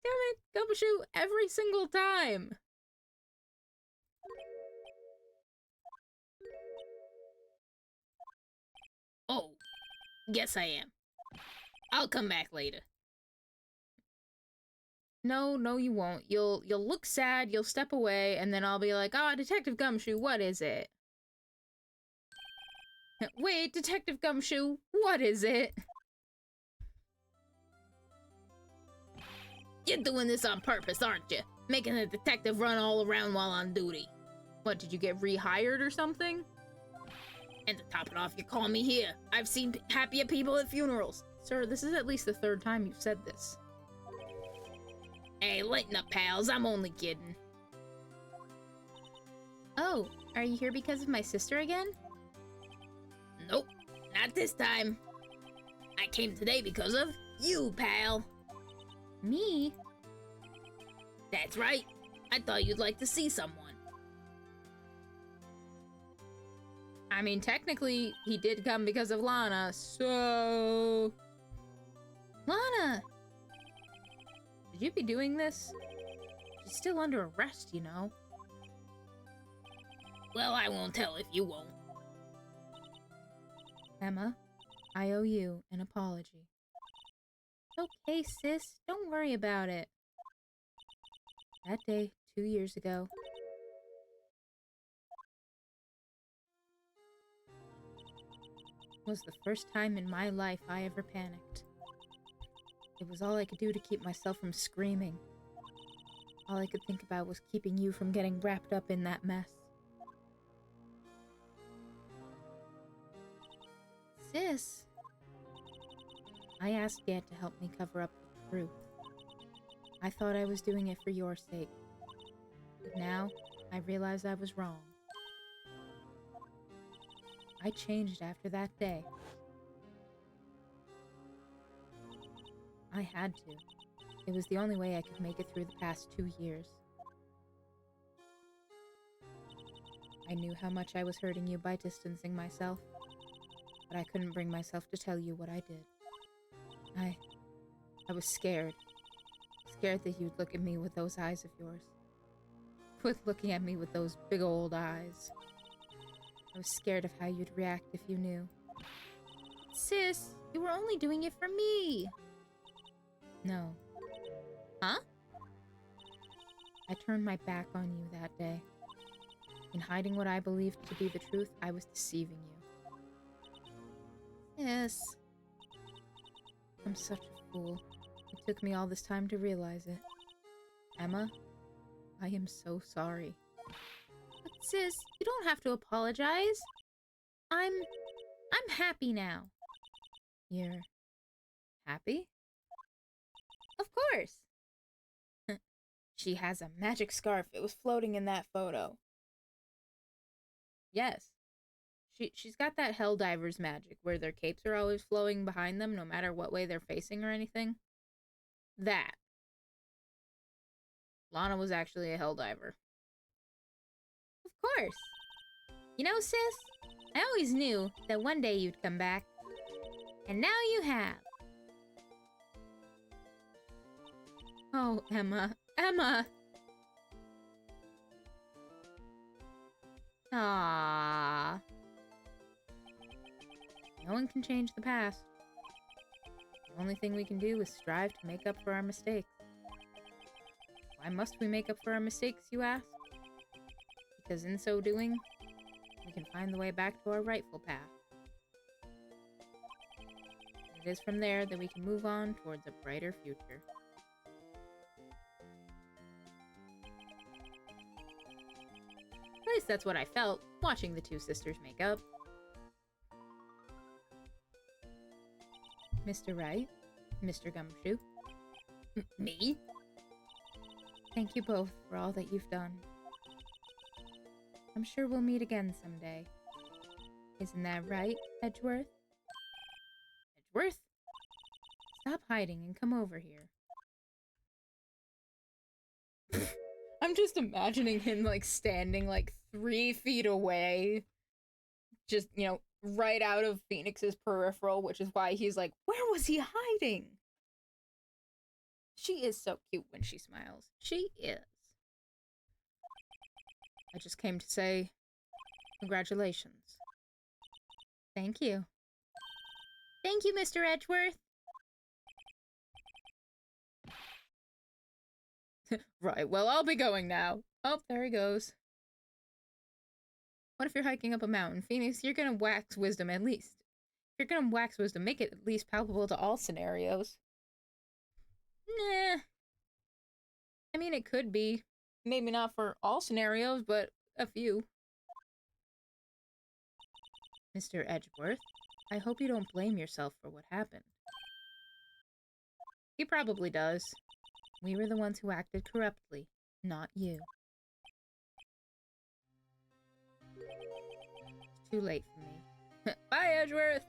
Speaker 1: Damn it, Gumshoe, every single time. Oh, yes I am. I'll come back later. No, you won't. You'll look sad, you'll step away, and then I'll be like, "Ah, Detective Gumshoe, what is it?" Wait, Detective Gumshoe, what is it? You're doing this on purpose, aren't you? Making a detective run all around while on duty. What, did you get rehired or something? And to top it off, you call me here. I've seen happier people at funerals. Sir, this is at least the 3rd time you've said this. Hey, lighten up, pals. I'm only kidding. Oh, are you here because of my sister again? Nope, not this time. I came today because of you, pal. Me? That's right. I thought you'd like to see someone. I mean, technically, he did come because of Lana, so... Lana! Should you be doing this? She's still under arrest, you know. Well, I won't tell if you won't. Emma, I owe you an apology. Okay, sis. Don't worry about it. That day, 2 years ago. Was the first time in my life I ever panicked. It was all I could do to keep myself from screaming. All I could think about was keeping you from getting wrapped up in that mess. Sis, I asked Dad to help me cover up the truth. I thought I was doing it for your sake. But now, I realize I was wrong. I changed after that day. I had to. It was the only way I could make it through the past 2 years. I knew how much I was hurting you by distancing myself, but I couldn't bring myself to tell you what I did. I was scared. Scared that you'd look at me with those eyes of yours. Quit looking at me with those big old eyes. I was scared of how you'd react if you knew. Sis, you were only doing it for me. No. Huh? I turned my back on you that day. In hiding what I believed to be the truth, I was deceiving you. Yes. I'm such a fool. It took me all this time to realize it. Emma, I am so sorry. But sis, you don't have to apologize. I'm happy now. You're happy? Of course. She has a magic scarf. It was floating in that photo. Yes. She's got that Helldiver's magic, where their capes are always flowing behind them, no matter what way they're facing or anything. That. Lana was actually a Helldiver. Of course. You know, sis, I always knew that one day you'd come back. And now you have. Oh, Emma. Emma! Aww. No one can change the past. The only thing we can do is strive to make up for our mistakes. Why must we make up for our mistakes, you ask? Because in so doing, we can find the way back to our rightful path. And it is from there that we can move on towards a brighter future. At least that's what I felt, watching the two sisters make up. Mr. Wright? Mr. Gumshoe? Me? Thank you both for all that you've done. I'm sure we'll meet again someday. Isn't that right, Edgeworth? Edgeworth? Stop hiding and come over here. I'm just imagining him, like, standing, like, 3 feet away. Just, you know, right out of Phoenix's peripheral, which is why he's like, where was he hiding? She is so cute when she smiles. She is. I just came to say congratulations. Thank you. Thank you, Mr. Edgeworth. Right, well, I'll be going now. Oh, there he goes. What if you're hiking up a mountain? Phoenix, you're gonna wax wisdom at least. If you're gonna wax wisdom, make it at least palpable to all scenarios. Nah. I mean, it could be. Maybe not for all scenarios, but a few. Mr. Edgeworth, I hope you don't blame yourself for what happened. He probably does. We were the ones who acted corruptly, not you. It's too late for me. Bye, Edgeworth!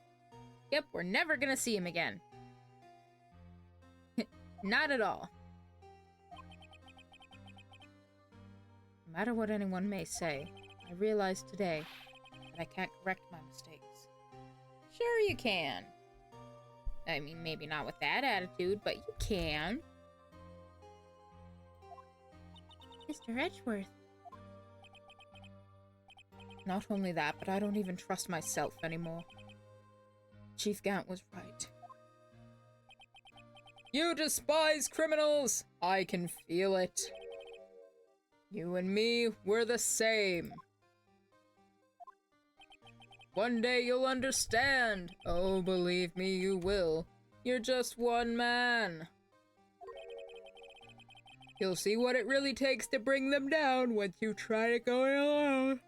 Speaker 1: Yep, we're never gonna see him again. Not at all. No matter what anyone may say, I realized today that I can't correct my mistakes. Sure you can. I mean, maybe not with that attitude, but you can. Mr. Edgeworth. Not only that, but I don't even trust myself anymore. Chief Gant was right. You despise criminals! I can feel it. You and me, we're the same. One day you'll understand. Oh, believe me, you will. You're just one man.
Speaker 2: You'll see what it really takes to bring them down once you try to go it alone.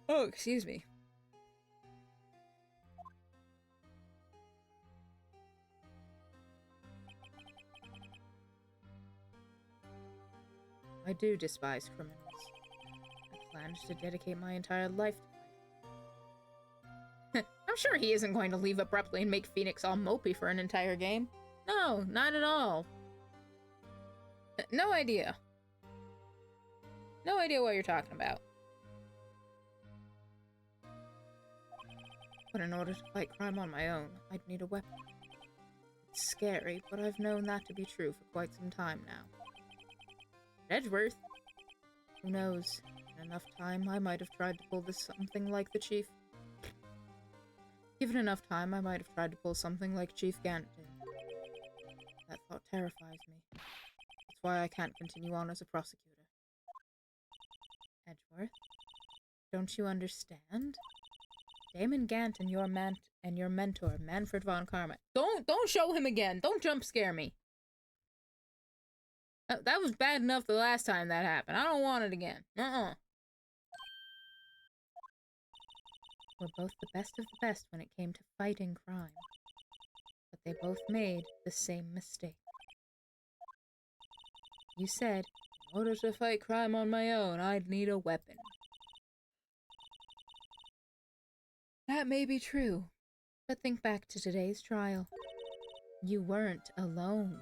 Speaker 2: Oh, excuse me.
Speaker 1: I do despise criminals. I planned to dedicate my entire life to fighting. I'm sure he isn't going to leave abruptly and make Phoenix all mopey for an entire game. No, not at all. No idea. No idea what you're talking about. But in order to fight crime on my own, I'd need a weapon. It's scary, but I've known that to be true for quite some time now. Edgeworth? Who knows? In enough time, I might have tried to pull this something like the Chief. Given enough time, I might have tried to pull something like Chief Gant did. That thought terrifies me. That's why I can't continue on as a prosecutor. Edgeworth? Don't you understand? Damon Gant and your mentor, Manfred von Karma. Don't show him again! Don't jump scare me! That was bad enough the last time that happened. I don't want it again. We're both the best of the best when it came to fighting crime. But they both made the same mistake. You said, in order to fight crime on my own, I'd need a weapon. That may be true, but think back to today's trial. You weren't alone.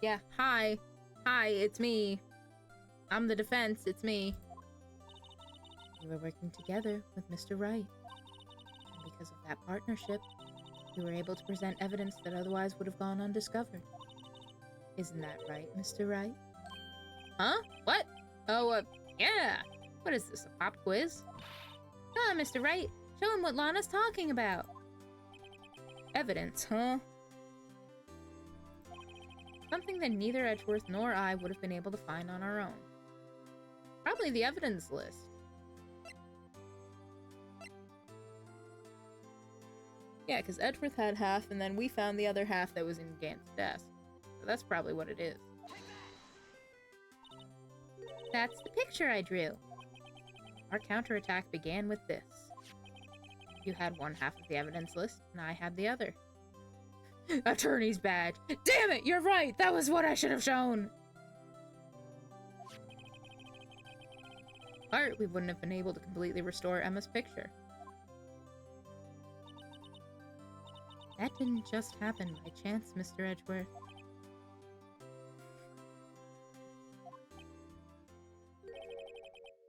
Speaker 1: Yeah, hi, it's me. I'm the defense, it's me. You were working together with Mr. Wright. And because of that partnership, you were able to present evidence that otherwise would have gone undiscovered. Isn't that right, Mr. Wright? Huh? What? Oh, yeah. What is this, a pop quiz? Come on, Mr. Wright. Show him what Lana's talking about. Evidence, huh? Something that neither Edgeworth nor I would have been able to find on our own. Probably the evidence list. Yeah, because Edgeworth had half, and then we found the other half that was in Gant's desk. So that's probably what it is. That's the picture I drew. Our counterattack began with this. You had one half of the evidence list, and I had the other. Attorney's badge. Damn it, you're right! That was what I should have shown! Art, we wouldn't have been able to completely restore Emma's picture. That didn't just happen by chance, Mr. Edgeworth.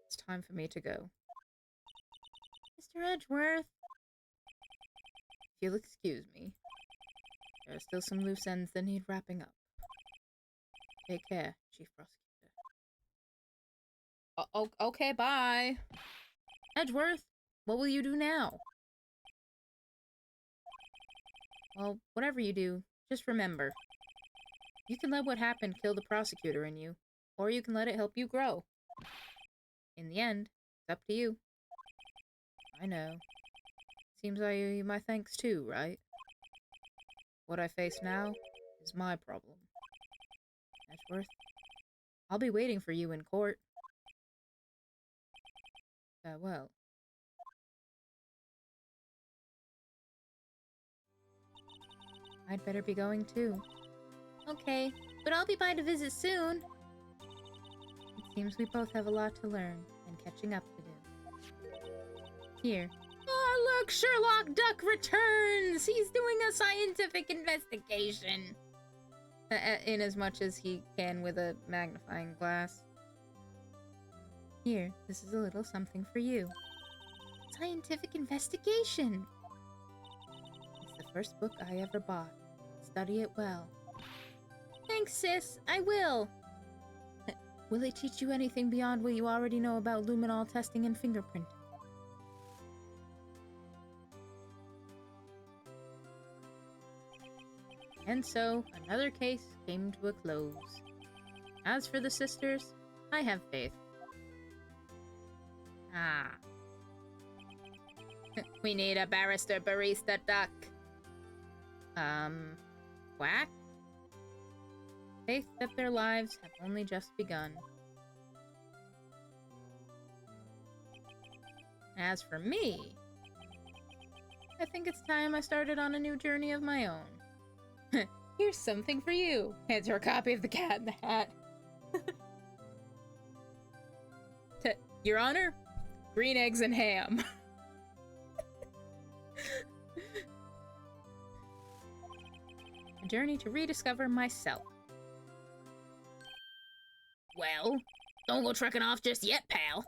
Speaker 1: It's time for me to go. Mr. Edgeworth! If you'll excuse me. There are still some loose ends that need wrapping up. Take care, Chief Prosecutor. Okay, bye. Edgeworth, what will you do now? Well, whatever you do, just remember. You can let what happened kill the prosecutor in you, or you can let it help you grow. In the end, it's up to you. I know. Seems I owe you my thanks too, right? What I face now is my problem. Edgeworth, I'll be waiting for you in court. Farewell. I'd better be going too. Okay, but I'll be by to visit soon. It seems we both have a lot to learn and catching up to do. Here. Oh, look! Sherlock Duck returns! He's doing a scientific investigation! In as much as he can with a magnifying glass. Here, this is a little something for you. Scientific investigation! It's the first book I ever bought. Study it well. Thanks, sis. I will. Will it teach you anything beyond what you already know about luminol testing and fingerprinting? And so, another case came to a close. As for the sisters, I have faith. Ah. We need a barrister barista duck. Quack? They that their lives have only just begun. As for me, I think it's time I started on a new journey of my own. Here's something for you. Hands her a copy of The Cat in the Hat. Your Honor, green eggs and ham. A journey to rediscover myself. Well, don't go trekking off just yet, pal.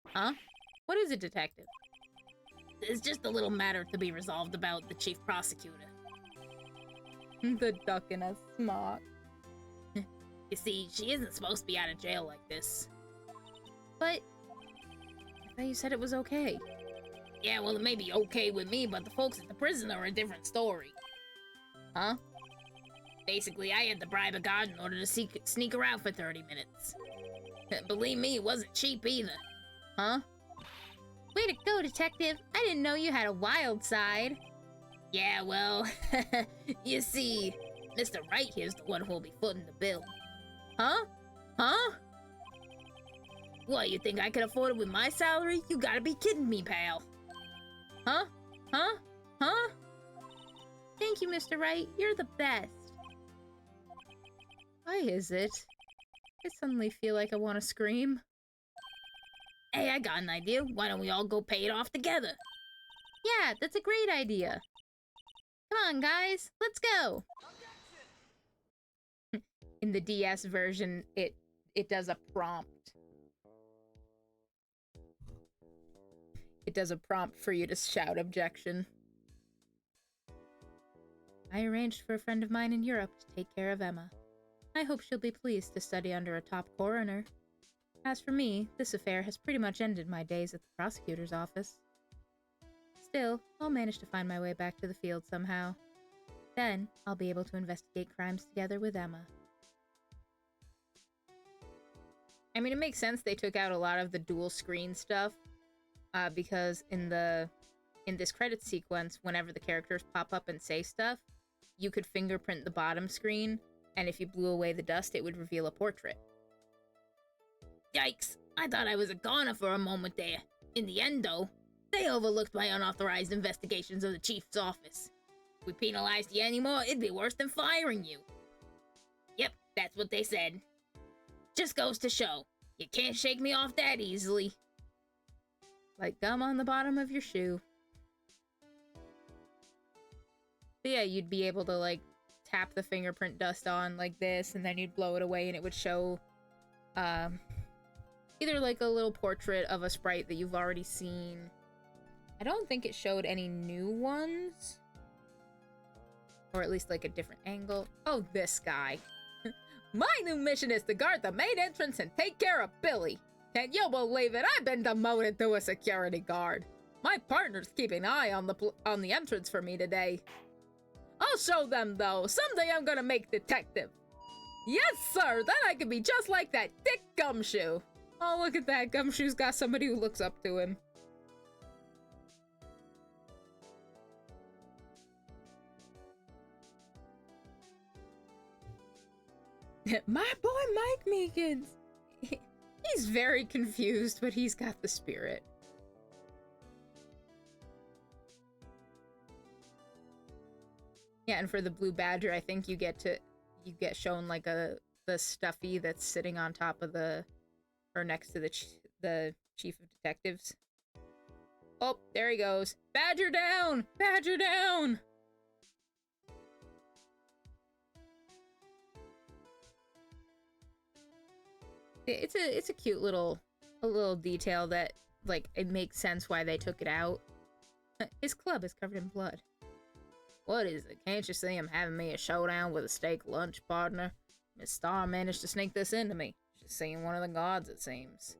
Speaker 1: Huh? What is it, detective? It's just a little matter to be resolved about the chief prosecutor.
Speaker 3: The duck in a smock.
Speaker 1: You see, she isn't supposed to be out of jail like this. But I thought you said it was okay. Yeah, well, it may be okay with me, but the folks at the prison are a different story. Huh? Basically, I had to bribe a guard in order to sneak her out for 30 minutes. Believe me, it wasn't cheap either. Huh? Way to go, detective. I didn't know you had a wild side. Yeah, well, you see, Mr. Wright here's the one who'll be footing the bill. Huh? Huh? What, you think I could afford it with my salary? You gotta be kidding me, pal. Huh? Huh? Huh? Thank you, Mr. Wright. You're the best. Why is it? I suddenly feel like I want to scream. Hey, I got an idea. Why don't we all go pay it off together? Yeah, that's a great idea. Come on, guys. Let's go. In the DS version, it does a prompt. It does a prompt for you to shout objection. I arranged for a friend of mine in Europe to take care of Emma. I hope she'll be pleased to study under a top coroner. As for me, this affair has pretty much ended my days at the prosecutor's office. Still, I'll manage to find my way back to the field somehow. Then, I'll be able to investigate crimes together with Emma. I mean, it makes sense they took out a lot of the dual screen stuff, because in this credit sequence, whenever the characters pop up and say stuff, you could fingerprint the bottom screen, and if you blew away the dust, it would reveal a portrait. Yikes! I thought I was a goner for a moment there. In the end, though, they overlooked my unauthorized investigations of the chief's office. If we penalized you anymore, it'd be worse than firing you. Yep, that's what they said. Just goes to show, you can't shake me off that easily. Like gum on the bottom of your shoe. But yeah, you'd be able to, like, tap the fingerprint dust on like this, and then you'd blow it away, and it would show, either like a little portrait of a sprite that you've already seen. I don't think it showed any new ones. Or at least like a different angle. Oh, this guy. My new mission is to guard the main entrance and take care of Billy. And you'll believe it, I've been demoted to a security guard. My partner's keeping an eye on the entrance for me today. I'll show them, though. Someday I'm gonna make detective. Yes, sir! Then I can be just like that Dick Gumshoe. Oh, look at that. Gumshoe's got somebody who looks up to him. My boy Mike Meekins. He's very confused, but he's got the spirit. Yeah, and for the blue badger, I think you get shown like the stuffy that's sitting on top of or next to the chief of detectives. Oh, there he goes. Badger down! Badger down! It's a cute little detail that, like, it makes sense why they took it out. His club is covered in blood. What is it? Can't you see I'm having me a showdown with a steak lunch partner? Miss Starr managed to sneak this into me. She's seeing one of the guards, it seems.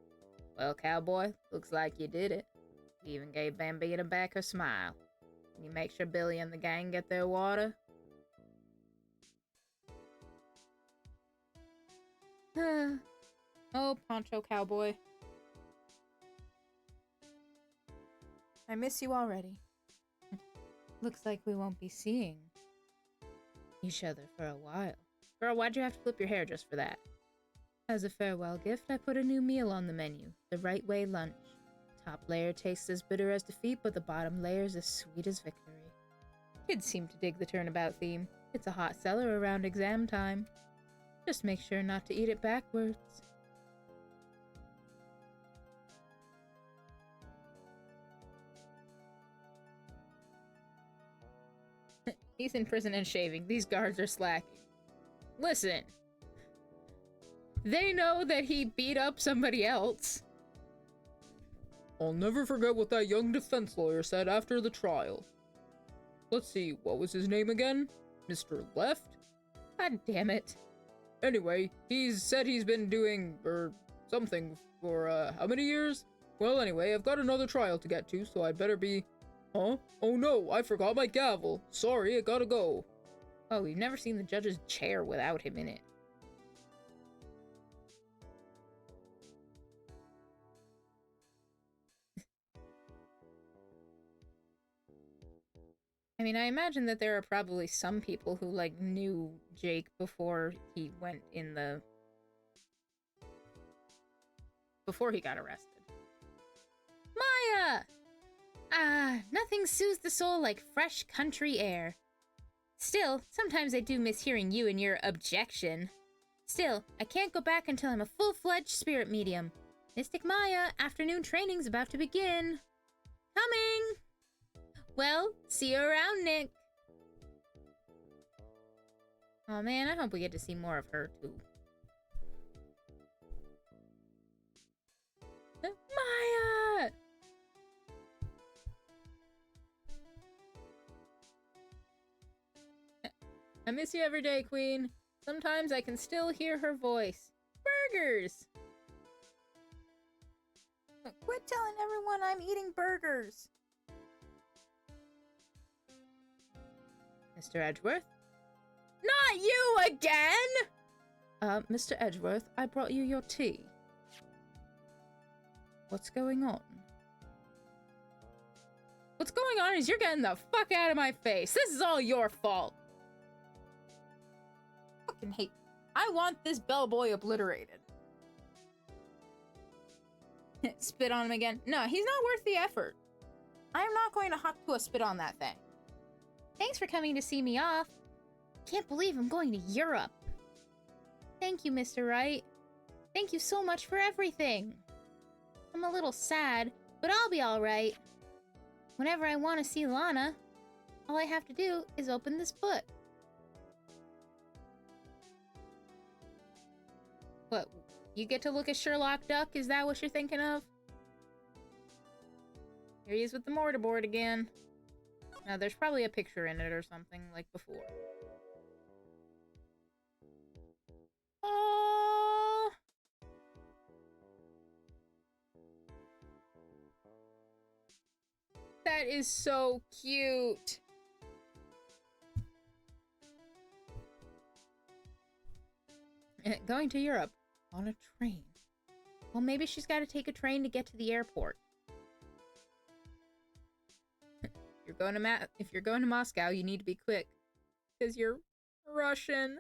Speaker 1: Well, cowboy, looks like you did it. You even gave Bambina back her smile. Can you make sure Billy and the gang get their water? Oh, Poncho Cowboy. I miss you already. Looks like we won't be seeing each other for a while. Girl, why'd you have to flip your hair just for that? As a farewell gift, I put a new meal on the menu. The Right Way lunch. Top layer tastes as bitter as defeat, but the bottom layer is as sweet as victory. Kids seem to dig the turnabout theme. It's a hot seller around exam time. Just make sure not to eat it backwards. He's in prison and shaving. These guards are slacking. Listen. They know that he beat up somebody else.
Speaker 2: I'll never forget what that young defense lawyer said after the trial. Let's see, what was his name again? Mr. Left?
Speaker 1: God damn it.
Speaker 2: Anyway, he's said he's been doing, something for, how many years? Well, anyway, I've got another trial to get to, so I'd better be... Huh? Oh no, I forgot my gavel. Sorry, I gotta go.
Speaker 1: Oh, we've never seen the judge's chair without him in it. I mean, I imagine that there are probably some people who, like, knew Jake before he went in the... before he got arrested. Maya! Nothing soothes the soul like fresh country air. Still, sometimes I do miss hearing you and your objection. Still, I can't go back until I'm a full-fledged spirit medium. Mystic Maya, afternoon training's about to begin. Coming! Well, see you around, Nick. Oh man, I hope we get to see more of her, too. Maya! I miss you every day, Queen. Sometimes I can still hear her voice. Burgers!
Speaker 3: Quit telling everyone I'm eating burgers.
Speaker 1: Mr. Edgeworth? Not you again! Mr. Edgeworth, I brought you your tea. What's going on? What's going on is you're getting the fuck out of my face. This is all your fault.
Speaker 3: Fucking hate. I want this bellboy obliterated.
Speaker 1: Spit on him again? No, he's not worth the effort.
Speaker 3: I am not going to hop to a spit on that thing.
Speaker 1: Thanks for coming to see me off. Can't believe I'm going to Europe. Thank you, Mr. Wright. Thank you so much for everything. I'm a little sad, but I'll be alright. Whenever I want to see Lana, all I have to do is open this book. What, you get to look at Sherlock Duck? Is that what you're thinking of? Here he is with the mortarboard again. Now, there's probably a picture in it or something, like before. Oh! That is so cute! Going to Europe on a train. Well, maybe she's got to take a train to get to the airport. If you're going to Moscow, you need to be quick, because you're Russian.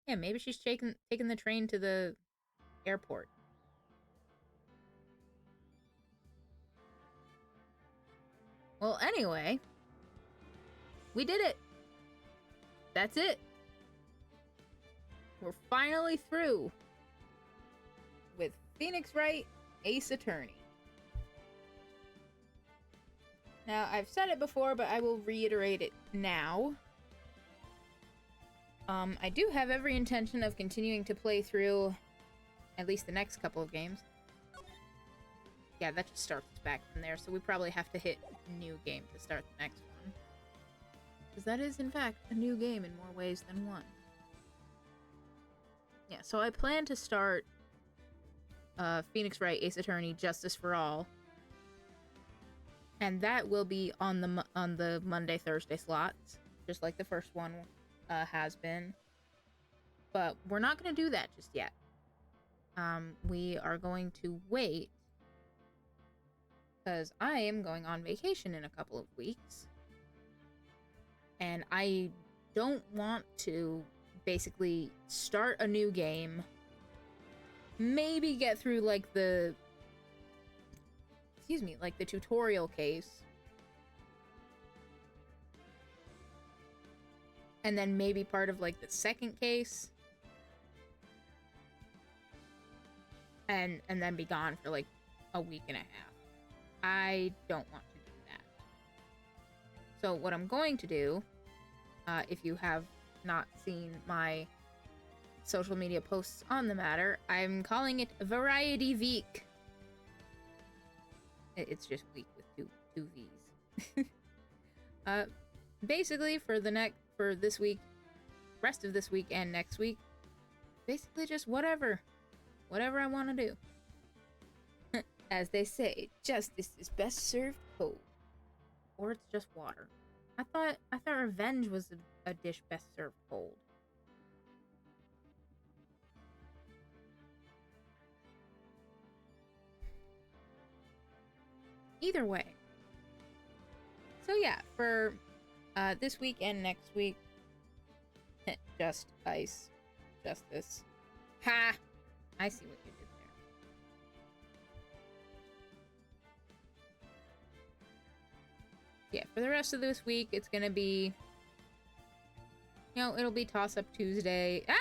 Speaker 1: Yeah, maybe she's taking the train to the airport. Well, anyway, we did it. That's it. We're finally through with Phoenix Wright, Ace Attorney. Now, I've said it before, but I will reiterate it now. I do have every intention of continuing to play through at least the next couple of games. Yeah, that just starts back from there, so we probably have to hit new game to start the next one. Because that is, in fact, a new game in more ways than one. Yeah, so I plan to start Phoenix Wright, Ace Attorney, Justice for All. And that will be on the Monday-Thursday slots, just like the first one has been. But we're not going to do that just yet. We are going to wait, because I am going on vacation in a couple of weeks. And I don't want to basically start a new game, maybe get through like the tutorial case, and then maybe part of like the second case, and then be gone for like a week and a half. I don't want to do that. So what I'm going to do, if you have not seen my social media posts on the matter, I'm calling it Variety Week. It's just week with two V's. Basically for this week, rest of this week and next week, basically just whatever I want to do. As they say, justice is best served cold, or it's just water. I thought revenge was a dish best served cold. Either way. So yeah, for this week and next week, just ice, justice. Ha! I see what you did there. Yeah, for the rest of this week, it's gonna be, it'll be Toss-Up Tuesday. Ah!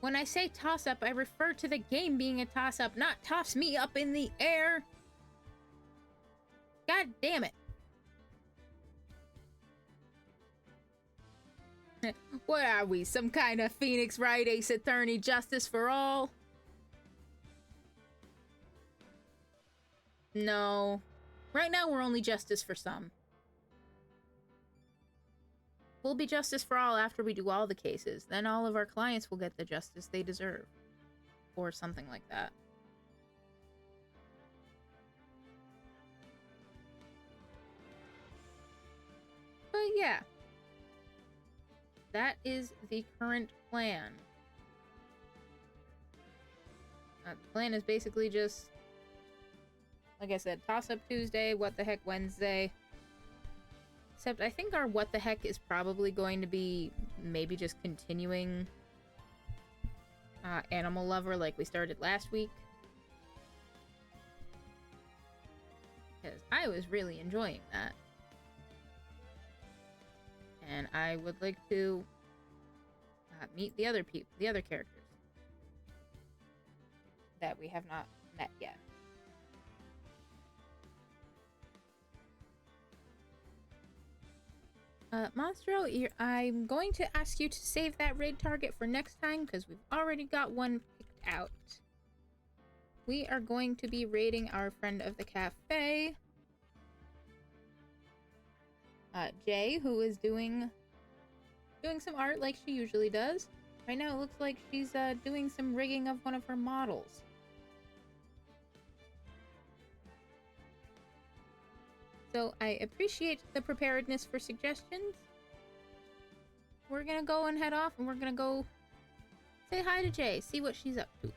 Speaker 1: When I say toss-up, I refer to the game being a toss-up, not toss me up in the air. God damn it. What are we, some kind of Phoenix Wright Ace Attorney justice for all? No. Right now we're only justice for some. We'll be justice for all after we do all the cases. Then all of our clients will get the justice they deserve. Or something like that. But yeah. That is the current plan. The plan is basically just, like I said, Toss-Up Tuesday, What the Heck Wednesday. Except I think our What the Heck is probably going to be maybe just continuing Animal Lover like we started last week. Because I was really enjoying that. And I would like to meet the other characters that we have not met yet. Monstro, I'm going to ask you to save that raid target for next time because we've already got one picked out. We are going to be raiding our friend of the cafe, Jay, who is doing some art like she usually does. Right now it looks like she's doing some rigging of one of her models. So I appreciate the preparedness for suggestions. We're gonna go and head off and we're gonna go say hi to Jay, see what she's up to.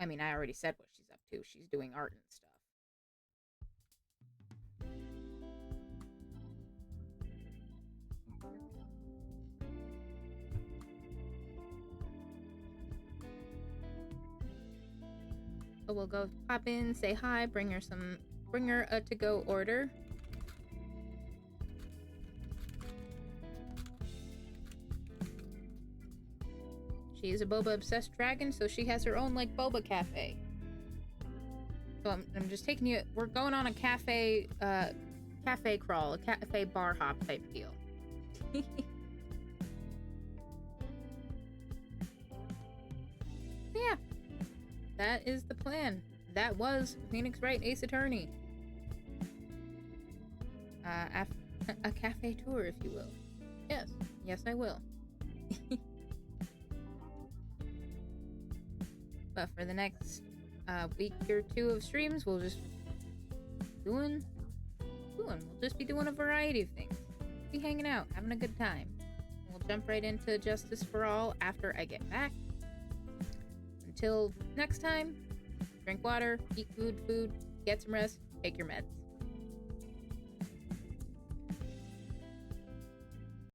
Speaker 1: I mean, I already said what she's up to. She's doing art and stuff. So we'll go pop in, say hi, bring her a to-go order. She is a boba obsessed dragon, so she has her own like boba cafe. So I'm just taking you. We're going on a cafe crawl, a cafe bar hop type deal. Yeah. That is the plan. That was Phoenix Wright Ace Attorney. A cafe tour, if you will. Yes. Yes, I will. But for the next week or two of streams, we'll just we'll just be doing a variety of things. Be hanging out, having a good time. We'll jump right into Justice for All after I get back. Until next time, drink water, eat food, get some rest, take your meds.